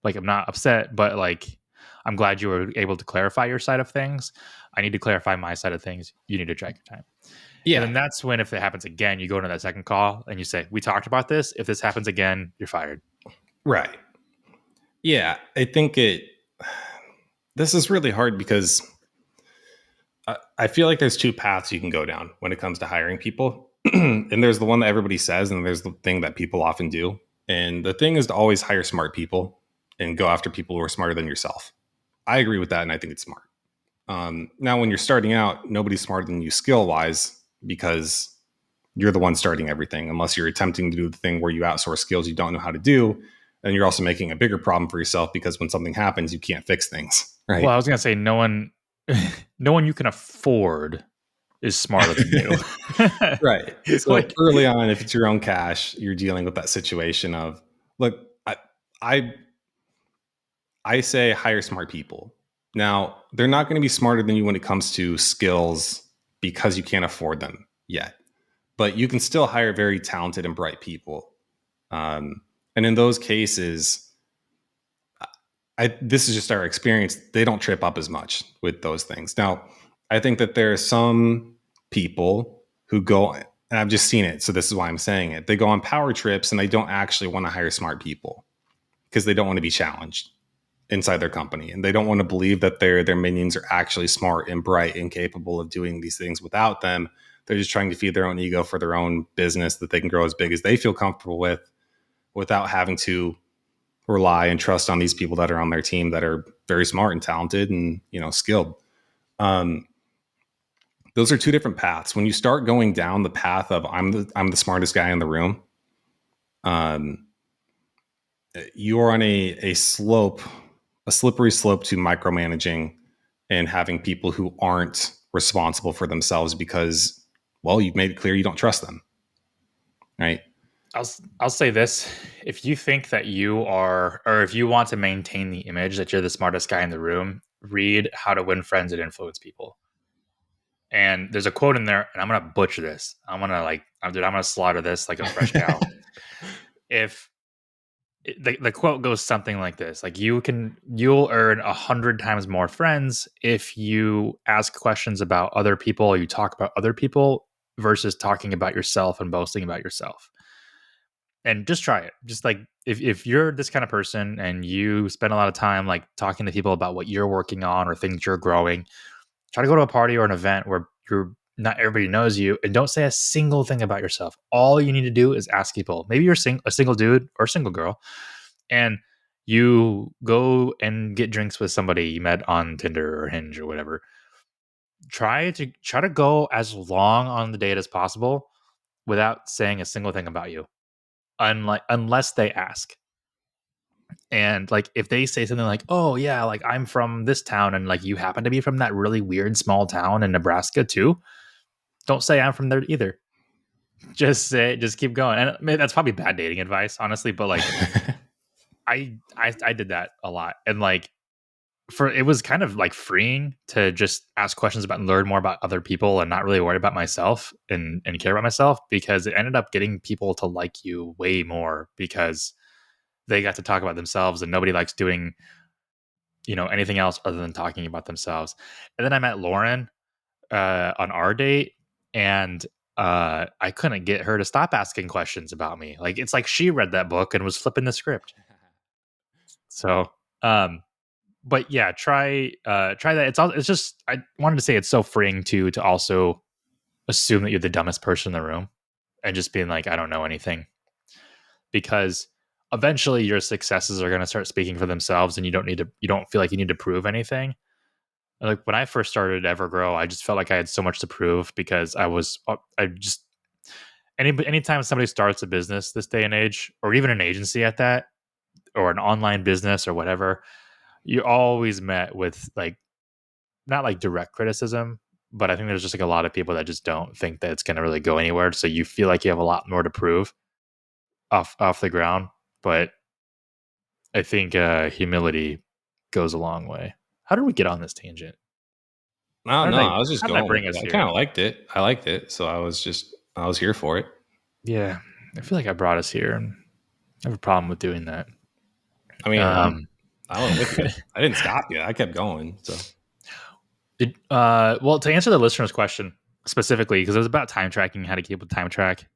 Like, I'm not upset, but like, I'm glad you were able to clarify your side of things. I need to clarify my side of things. You need to track your time. And Yeah, then that's when, if it happens again, you go into that second call and you say, we talked about this. If this happens again, you're fired. right. Yeah, I think this is really hard because I feel like there's two paths you can go down when it comes to hiring people. And there's the one that everybody says, and there's the thing that people often do. And the thing is to always hire smart people and go after people who are smarter than yourself. I agree with that, and I think it's smart. Now, when you're starting out, nobody's smarter than you skill wise because you're the one starting everything, unless you're attempting to do the thing where you outsource skills you don't know how to do. And you're also making a bigger problem for yourself because when something happens, you can't fix things, Well, right? I was going to say, no one, no one you can afford is smarter than you. Right. So Like, early on, if it's your own cash, you're dealing with that situation of, look, I, I say hire smart people. Now, they're not going to be smarter than you when it comes to skills because you can't afford them yet, but you can still hire very talented and bright people. And in those cases, this is just our experience. They don't trip up as much with those things. Now, I think that there are some people who go, and I've just seen it. So this is why I'm saying it. They go on power trips and they don't actually want to hire smart people because they don't want to be challenged inside their company. And they don't want to believe that their minions are actually smart and bright and capable of doing these things without them. They're just trying to feed their own ego for their own business that they can grow as big as they feel comfortable with without having to rely and trust on these people that are on their team that are very smart and talented and, skilled. Um, those are two different paths. When you start going down the path of I'm the smartest guy in the room, um, you are on a slippery slope to micromanaging and having people who aren't responsible for themselves because, well, you've made it clear you don't trust them, right? I'll say this: if you think that you are, or if you want to maintain the image that you're the smartest guy in the room, read How to Win Friends and Influence People. And there's a quote in there, and I'm gonna butcher this. I'm gonna slaughter this like a fresh cow. If the quote goes something like this: like you'll earn 100 times more friends if you ask questions about other people, or you talk about other people versus talking about yourself and boasting about yourself. And just try it. Just like if you're this kind of person and you spend a lot of time like talking to people about what you're working on or things you're growing, try to go to a party or an event where you're not everybody knows you, and don't say a single thing about yourself. All you need to do is ask people. Maybe you're a single dude or a single girl, and you go and get drinks with somebody you met on Tinder or Hinge or whatever. Try to go as long on the date as possible without saying a single thing about you, unless they ask. And like if they say something like, "Oh yeah, like I'm from this town," and like you happen to be from that really weird small town in Nebraska too, don't say I'm from there either. Just keep going. And maybe that's probably bad dating advice, honestly, but like I did that a lot. And like it was kind of like freeing to just ask questions about and learn more about other people and not really worry about myself and care about myself, because it ended up getting people to like you way more because they got to talk about themselves, and nobody likes doing anything else other than talking about themselves. And then I met Lauren on our date, and I couldn't get her to stop asking questions about me. Like it's like she read that book and was flipping the script. So but yeah, try that. It's just, I wanted to say it's so freeing to also assume that you're the dumbest person in the room and just being like, I don't know anything, because eventually your successes are going to start speaking for themselves, and you don't feel like you need to prove anything. Like when I first started Evergrow, I just felt like I had so much to prove because I just anytime somebody starts a business this day and age, or even an agency at that, or an online business or whatever, you always met with like, not like direct criticism, but I think there's just like a lot of people that just don't think that it's going to really go anywhere. So you feel like you have a lot more to prove off the ground. But I think humility goes a long way. How did we get on this tangent? No, no, I was just How did I going with bring us it. I here? kind of liked it. I liked it. So I was here for it. Yeah, I feel like I brought us here, and I have a problem with doing that. I mean, Um, I went with you. I didn't stop you. I kept going. So well, to answer the listener's question specifically, because it was about time tracking, how to keep with time track.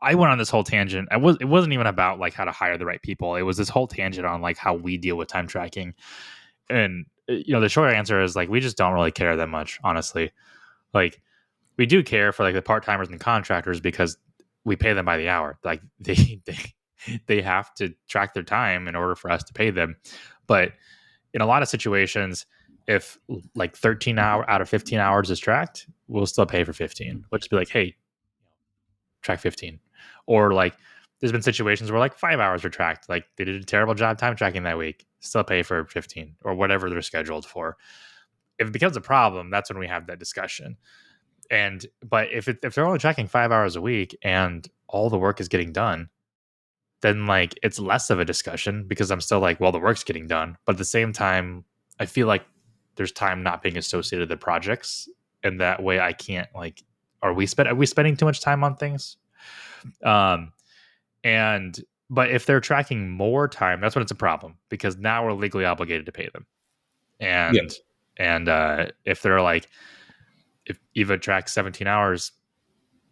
I went on this whole tangent. It wasn't even about like how to hire the right people. It was this whole tangent on like how we deal with time tracking. And the short answer is like we just don't really care that much, honestly. Like we do care for like the part timers and contractors because we pay them by the hour. Like they have to track their time in order for us to pay them. But in a lot of situations, if like 13 hour out of 15 hours is tracked, we'll still pay for 15. We'll just be like, hey, track 15. Or like there's been situations where like 5 hours are tracked. Like they did a terrible job time tracking that week, still pay for 15 or whatever they're scheduled for. If it becomes a problem, that's when we have that discussion. But if they're only tracking 5 hours a week and all the work is getting done, then like it's less of a discussion because I'm still like, well, the work's getting done. But at the same time, I feel like there's time not being associated with the projects. And that way I can't like, are we spending too much time on things? Um and but if they're tracking more time, that's when it's a problem because now we're legally obligated to pay them. yeah. And if they're like, if Eva tracks 17 hours,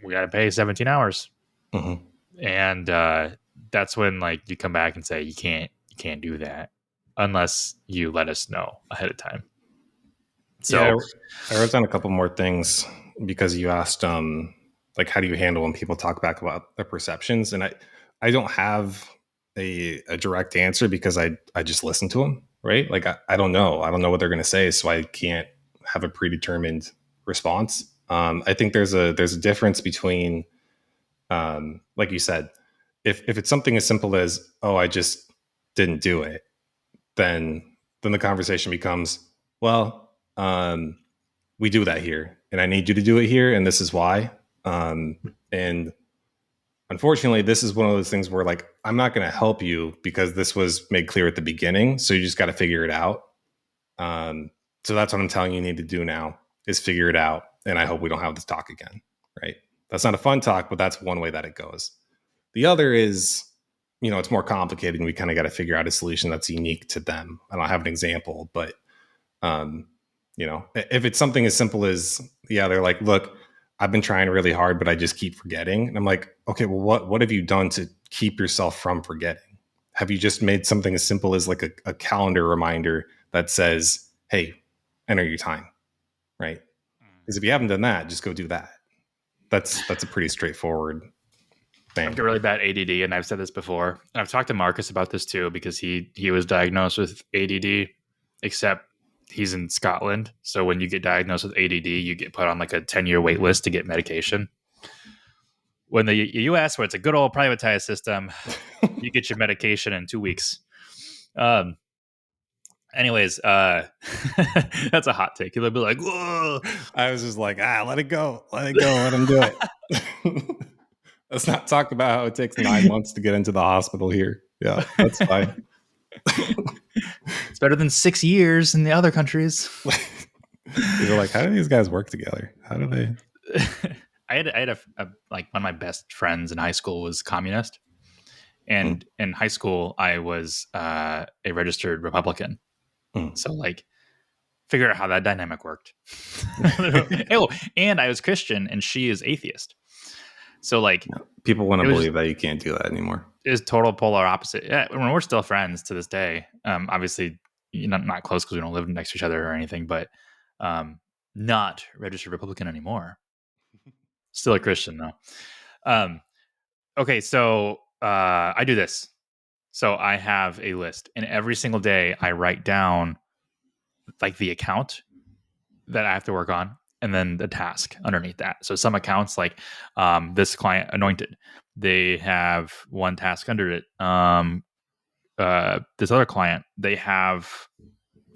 we got to pay 17 hours. Mm-hmm. And that's when like you come back and say you can't do that unless you let us know ahead of time. Yeah, So I wrote down a couple more things because you asked like how do you handle when people talk back about their perceptions, and I don't have a direct answer because I just listen to them, right? Like I don't know. I don't know what they're going to say, so I can't have a predetermined response. I think there's a difference between, like you said, if it's something as simple as, oh, I just didn't do it, then the conversation becomes, well, we do that here, and I need you to do it here, and this is why. And unfortunately, this is one of those things where like I'm not going to help you because this was made clear at the beginning, so you just got to figure it out. Um, so that's what I'm telling you, you need to do now is figure it out, and I hope we don't have this talk again. Right? That's not a fun talk, but that's one way that it goes. The other is, it's more complicated, and we kind of got to figure out a solution that's unique to them. I don't have an example, but um, if it's something as simple as, yeah, they're like, look, I've been trying really hard, but I just keep forgetting. And I'm like, okay, well, what have you done to keep yourself from forgetting? Have you just made something as simple as like a calendar reminder that says, hey, enter your time, right? Because if you haven't done that, just go do that. That's a pretty straightforward thing. I've got really bad ADD, and I've said this before. And I've talked to Marcus about this too because he was diagnosed with ADD, except he's in Scotland. So when you get diagnosed with ADD, you get put on like a 10-year wait list to get medication. When the US, where it's a good old privatized system, you get your medication in 2 weeks. Anyways, that's a hot take. He'll be like, whoa. I was just like, let it go. Let him do it. Let's not talk about how it takes 9 months to get into the hospital here. Yeah, that's fine. It's better than 6 years in the other countries. You're like, how do these guys work together? How do they? I had a like one of my best friends in high school was communist, and in high school I was a registered Republican. So like, figure out how that dynamic worked. Oh, and I was Christian, and she is atheist. So like, people want to believe that you can't do that anymore. Is total polar opposite. Yeah, when we're still friends to this day. Obviously, not close because we don't live next to each other or anything, but not registered Republican anymore. Still a Christian though. Okay, so I do this. So I have a list, and every single day I write down like the account that I have to work on, and then the task underneath that. So some accounts like this client anointed, they have one task under it. This other client, they have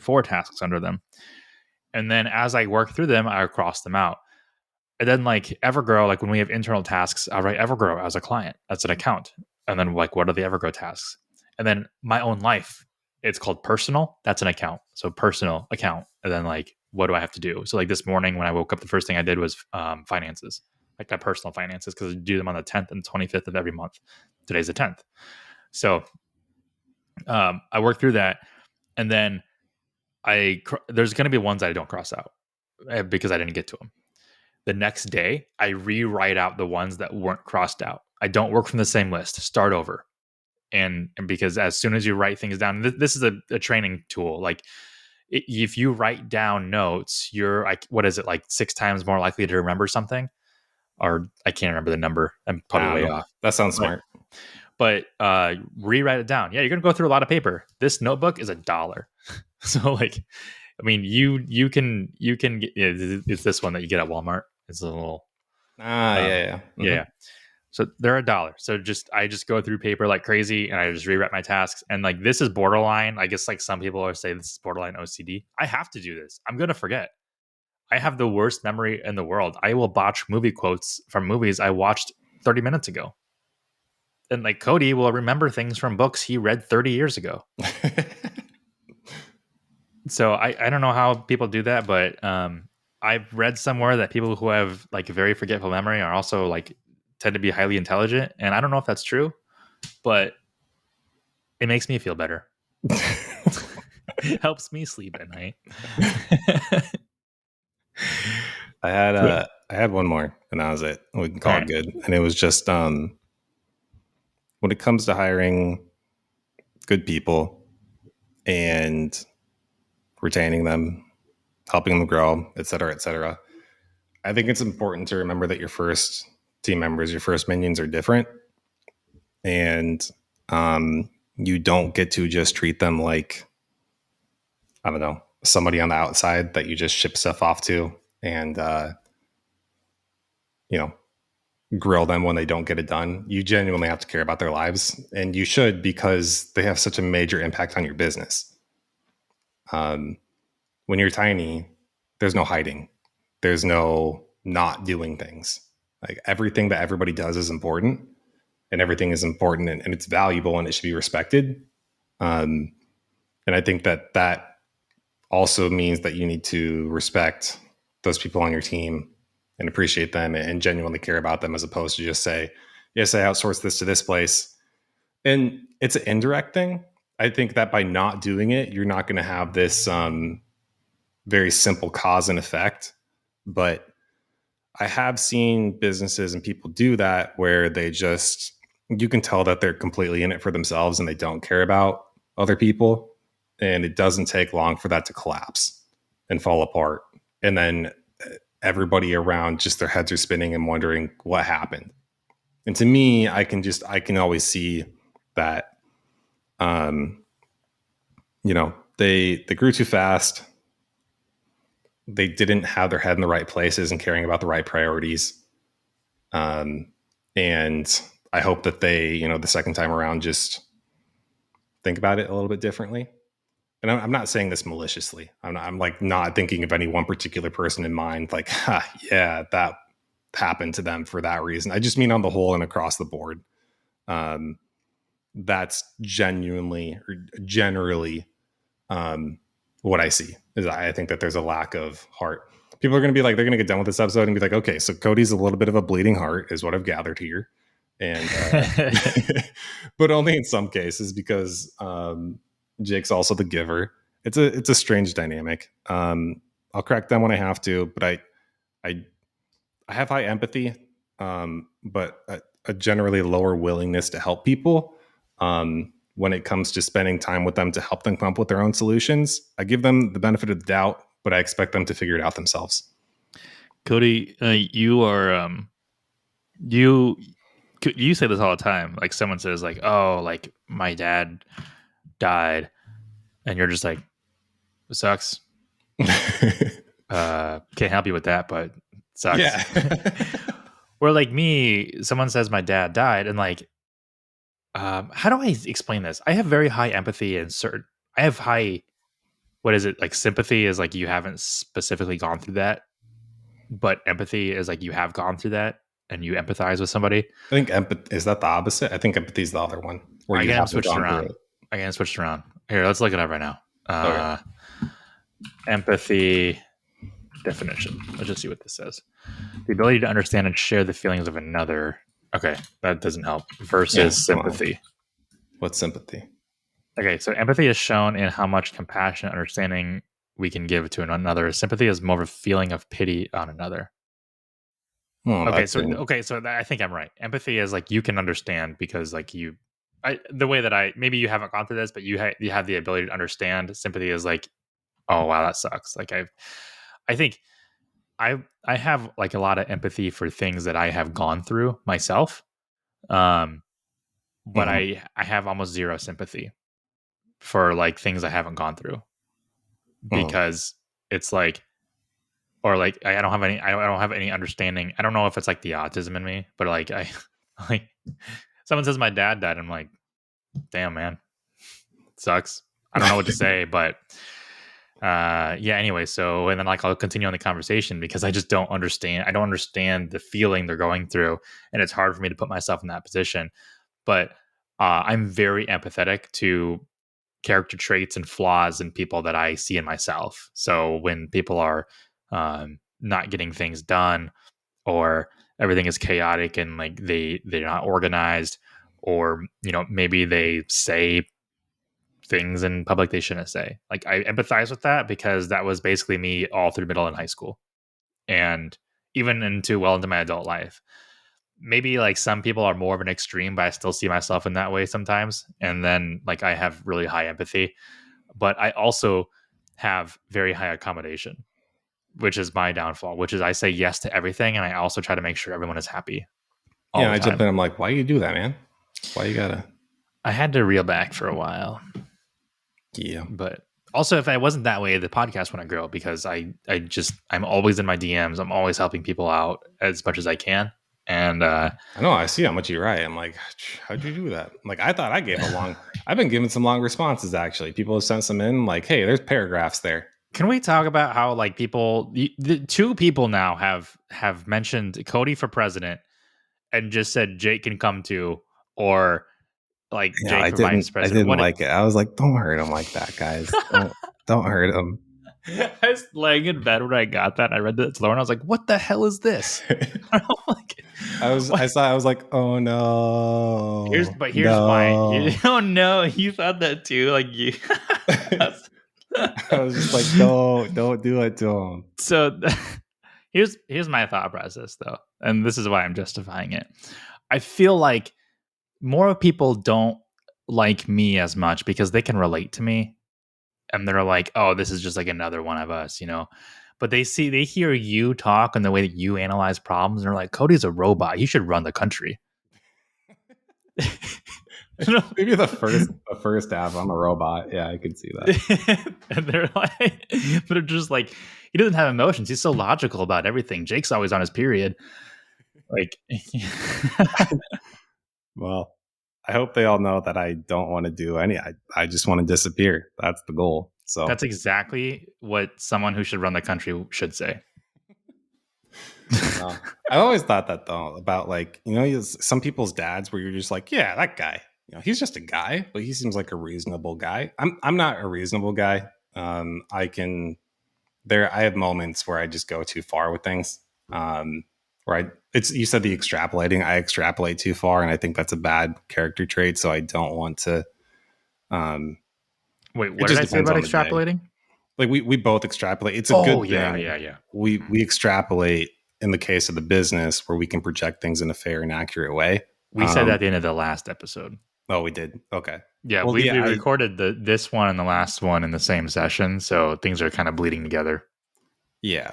4 tasks under them. And then as I work through them, I cross them out. And then like Evergrow, like when we have internal tasks, I write Evergrow as a client. That's an account. And then like, what are the Evergrow tasks? And then my own life, it's called personal. That's an account. So personal account. And then like, what do I have to do? So like this morning when I woke up, the first thing I did was finances, like my personal finances, because I do them on the 10th and 25th of every month. Today's the 10th. So I work through that. And then there's going to be ones that I don't cross out because I didn't get to them. The next day, I rewrite out the ones that weren't crossed out. I don't work from the same list. Start over. And because as soon as you write things down, this is a training tool. Like if you write down notes, you're like, what is it, like 6 times more likely to remember something? Or I can't remember the number. I'm probably way off. That sounds smart. But rewrite it down. Yeah, you're gonna go through a lot of paper. This notebook is $1. So like, I mean, you can get, it's this one that you get at Walmart. It's a little yeah. Mm-hmm. Yeah. So they're $1. So I just go through paper like crazy, and I just rewrite my tasks. And like, this is borderline. I guess like some people are saying this is borderline OCD. I have to do this. I'm gonna forget. I have the worst memory in the world. I will botch movie quotes from movies I watched 30 minutes ago. And like Cody will remember things from books he read 30 years ago. So I don't know how people do that, but I've read somewhere that people who have like a very forgetful memory are also like tend to be highly intelligent. And I don't know if that's true, but it makes me feel better. It helps me sleep at night. I had one more, and that was it. We can call it good. And it was just when it comes to hiring good people and retaining them, helping them grow, et cetera, I think it's important to remember that your first team members, your first minions are different. And you don't get to just treat them like, I don't know, somebody on the outside that you just ship stuff off to and, you know, grill them when they don't get it done. You genuinely have to care about their lives, and you should, because they have such a major impact on your business. Um, when you're tiny, there's no hiding. There's no not doing things. Like everything that everybody does is important, and everything is important, and it's valuable, and it should be respected. Um, and I think that that also means that you need to respect those people on your team and appreciate them and genuinely care about them, as opposed to just say, yes, I outsource this to this place. And it's an indirect thing. I think that by not doing it, you're not going to have this very simple cause and effect. But I have seen businesses and people do that where they just, you can tell that they're completely in it for themselves and they don't care about other people. And it doesn't take long for that to collapse and fall apart. And then everybody around, just their heads are spinning and wondering what happened. And to me, I can always see that, um, they grew too fast. They didn't have their head in the right places and caring about the right priorities. Um, and I hope that they, the second time around, just think about it a little bit differently. And I'm not saying this maliciously. I'm like not thinking of any one particular person in mind. Like, yeah, that happened to them for that reason. I just mean on the whole and across the board. Um, that's genuinely or generally what I see. Is I think that there's a lack of heart. People are going to be like, they're going to get done with this episode and be like, okay, so Cody's a little bit of a bleeding heart, is what I've gathered here, and but only in some cases, because Jake's also the giver. It's a strange dynamic. I'll crack down when I have to, but I I have high empathy, but a generally lower willingness to help people. When it comes to spending time with them to help them come up with their own solutions, I give them the benefit of the doubt, but I expect them to figure it out themselves. Cody, you are you you say this all the time. Like someone says, like, "Oh, like my dad died," and you're just like, "It sucks." Can't help you with that, but it sucks. Yeah. Or like me, someone says my dad died, and like, how do I explain this? I have very high empathy and certain. I have high. What is it like? Sympathy is like you haven't specifically gone through that, but empathy is like you have gone through that and you empathize with somebody. I think empathy is that the opposite. I think empathy is the other one where I you get them haven't switched gone through around. it. I get them switched around. Here, let's look it up right now. Okay. Empathy definition. Let's just see what this says. The ability to understand and share the feelings of another. Okay, that doesn't help. Versus sympathy. What's sympathy? Okay, so empathy is shown in how much compassion and understanding we can give to another. Sympathy is more of a feeling of pity on another. Okay, so I think I'm right. Empathy is like you can understand because like the way that maybe you haven't gone through this, but you have the ability to understand. Sympathy is like, oh wow, that sucks. Like I think I have like a lot of empathy for things that I have gone through myself. But I have almost zero sympathy for like things I haven't gone through because it's like, or like I don't have any understanding. I don't know if it's like the autism in me, but like I like someone says my dad died, I'm like, damn man, sucks. I don't know what to say, but yeah, anyway, so and then like I'll continue on the conversation because I just don't understand. I don't understand the feeling they're going through, and it's hard for me to put myself in that position. But I'm very empathetic to character traits and flaws in people that I see in myself. So when people are not getting things done, or everything is chaotic and like they're not organized, or maybe they say things in public they shouldn't say. Like I empathize with that because that was basically me all through middle and high school, and even into my adult life. Maybe like some people are more of an extreme, but I still see myself in that way sometimes. And then like I have really high empathy, but I also have very high accommodation. which is my downfall, which is I say yes to everything. And I also try to make sure everyone is happy all Yeah, the I jump in. time. I'm like, why you do that, man? Why you gotta? I had to reel back for a while, Yeah. but also if I wasn't that way, the podcast wouldn't grow because I'm always in my DMs. I'm always helping people out as much as I can. And I know. I see how much you write. I'm like, how'd you do that? Like, I thought I gave a long. I've been giving some long responses actually. People have sent some in. Like, hey, there's paragraphs there. can we talk about how like the two people now have mentioned Cody for president and just said Jake can come too, or like Yeah, Jake for vice I president? didn't What? like it. I was like, don't hurt him like that, guys. Don't hurt him. I was laying in bed when I got that. I read that to Lauren. I was like, "What the hell is this?" I'm like, I what? saw. I was like, oh no, Here's why. no. Oh no, you thought that too. Like you. I was just like, don't do it to him. So here's my thought process though, and this is why I'm justifying it. I feel like more people don't like me as much because they can relate to me, and they're like, "Oh, this is just like another one of us," you know. But they hear you talk and the way that you analyze problems, and they're like, "Cody's a robot. He should run the country." Maybe the first half, I'm a robot. Yeah, I could see that. And they're just like, he doesn't have emotions. He's so logical about everything. Jake's always on his period. Like, Well, I hope they all know that I don't want to do any. I just want to disappear. That's the goal. So that's exactly what someone who should run the country should say. I always thought that though about like some people's dads where you're just like, yeah, that guy. He's just a guy, but he seems like a reasonable guy. I'm not a reasonable guy. I have moments where I just go too far with things. You said the extrapolating. I extrapolate too far, and I think that's a bad character trait. So I don't want to. Wait, what did I say about extrapolating? Like we both extrapolate. It's a good thing. Yeah. We extrapolate in the case of the business where we can project things in a fair and accurate way. We said that at the end of the last episode. Oh, we did. Okay. Yeah, we recorded this one and the last one in the same session, so things are kind of bleeding together. Yeah,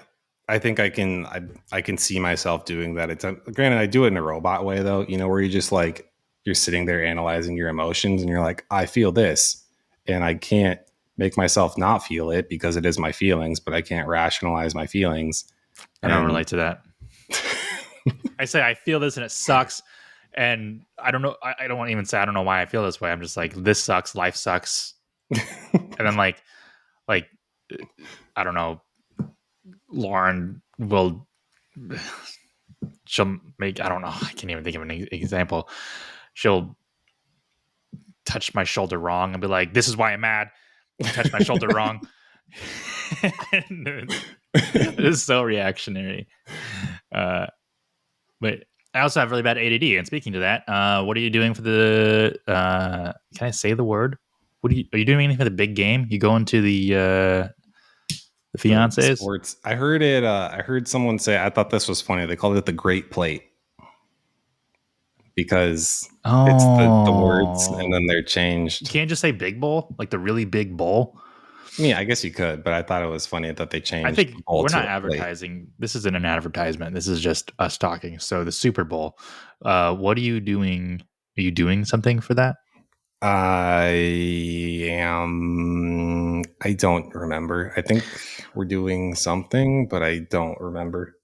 I think I can see myself doing that. It's granted, I do it in a robot way though. Where you just like you're sitting there analyzing your emotions, and you're like, I feel this, and I can't make myself not feel it because it is my feelings, but I can't rationalize my feelings. I don't relate to that. I say I feel this and it sucks. And I don't know. I don't want to even say I don't know why I feel this way. I'm just like, this sucks. Life sucks. And then like I don't know. Lauren she'll make, I don't know. I can't even think of an example. She'll touch my shoulder wrong and be like, "This is why I'm mad. You touched my shoulder wrong." It's so reactionary. But I also have really bad ADD. And speaking to that, what are you doing for the? Can I say the word? Are you doing anything for the big game? You going to the fiancés? Sports. I heard it. I heard someone say. I thought this was funny. They called it the Great Plate because it's the words and then they're changed. You can't just say big bowl, like the really big bowl. Yeah, I guess you could, but I thought it was funny that they changed. I think we're not advertising. Plate. This isn't an advertisement. This is just us talking. So the Super Bowl. What are you doing? Are you doing something for that? I am. I don't remember. I think we're doing something, but I don't remember.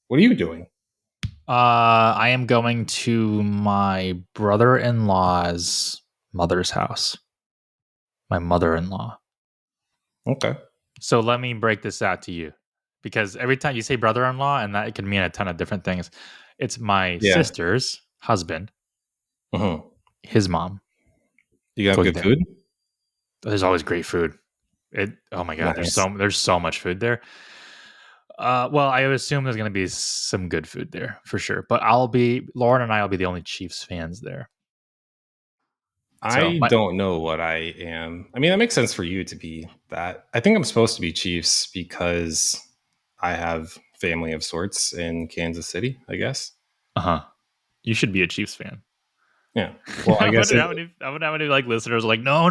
What are you doing? I am going to my brother-in-law's mother's house. My mother-in-law. Okay. So let me break this out to you, because every time you say brother-in-law, and that it can mean a ton of different things. It's my sister's husband, his mom. You got good food? There's always great food. Oh my god, nice. There's so much food there. Well, I would assume there's going to be some good food there for sure. But Lauren and I will be the only Chiefs fans there. I don't know what I am. I mean, that makes sense for you to be that. I think I'm supposed to be Chiefs because I have family of sorts in Kansas City, I guess. You should be a Chiefs fan. Yeah. Well, I guess how many like listeners are like, no.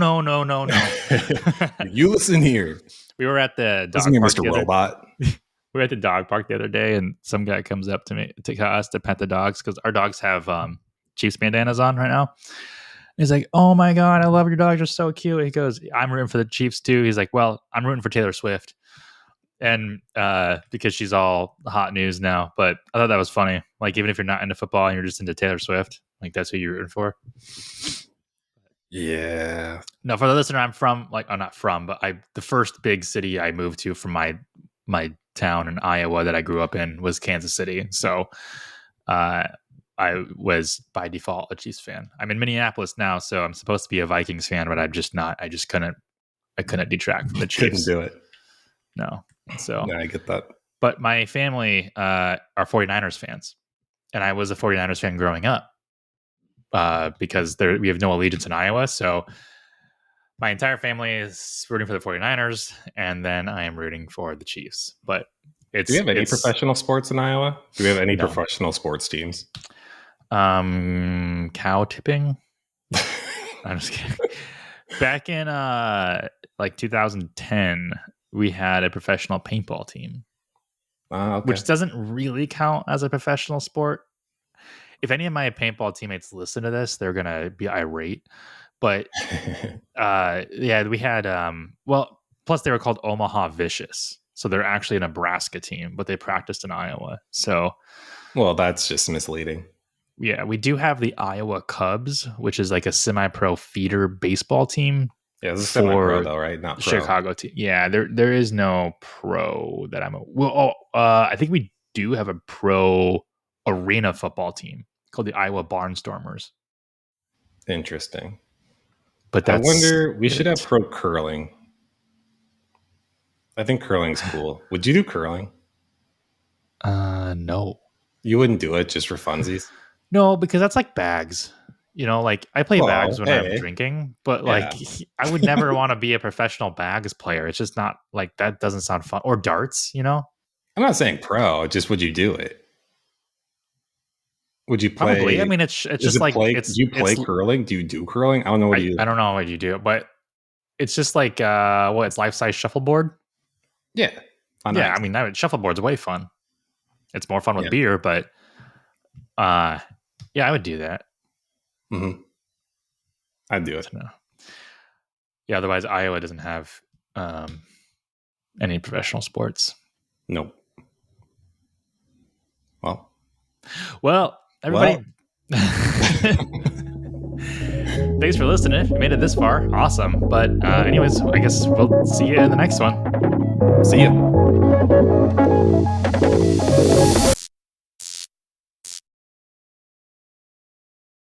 You listen here. We were at the dog park together. Mr. Robot. We were at the dog park the other day, and some guy comes up to me to us to pet the dogs because our dogs have Chiefs bandanas on right now. He's like, "Oh my god, I love your dogs. They're so cute." He goes, "I'm rooting for the Chiefs too." He's like, "Well, I'm rooting for Taylor Swift." And because she's all hot news now. But I thought that was funny. Like, even if you're not into football and you're just into Taylor Swift, like that's who you're rooting for. Yeah. No, for the listener, I'm from I'm not from, but the first big city I moved to from my town in Iowa that I grew up in was Kansas City. So I was by default a Chiefs fan. I'm in Minneapolis now, so I'm supposed to be a Vikings fan, but I'm just not. I couldn't detract from the Couldn't Chiefs. do it. No. So Yeah, I get that. but my family are 49ers fans, and I was a 49ers fan growing up because we have no allegiance in Iowa. So my entire family is rooting for the 49ers, and then I am rooting for the Chiefs. But Do we have any professional sports in Iowa? Do we have any No. professional sports teams? Cow tipping. I'm just kidding. Back in 2010, we had a professional paintball team, Okay. which doesn't really count as a professional sport. If any of my paintball teammates listen to this, they're gonna be irate. But yeah, we had plus they were called Omaha Vicious, so they're actually a Nebraska team, but they practiced in Iowa. So, well, that's just misleading. Yeah, we do have the Iowa Cubs, which is like a semi-pro feeder baseball team. Yeah, it's a semi-pro though, right? Not pro. Chicago team. Yeah, there is no pro that I think we do have a pro arena football team called the Iowa Barnstormers. Interesting. But I wonder, we should have pro curling. I think curling's cool. Would you do curling? No. You wouldn't do it just for funsies? No, because that's like bags. Like I play bags when I'm drinking, but I would never want to be a professional bags player. It's just not like that doesn't sound fun. Or darts, I'm not saying pro, just would you do it? Would you play? Probably. I mean, it's just like do you play curling? Do you do curling? I don't know what you do. I don't know what you do, but it's just like it's life-size shuffleboard. Yeah. Yeah, I mean, shuffleboard's way fun. It's more fun with beer, but yeah, I would do that. Mm-hmm. I'd do it. No. Yeah, otherwise Iowa doesn't have any professional sports. Nope. Well, everybody. Thanks for listening. If you made it this far, awesome. But anyways, I guess we'll see you in the next one. See ya.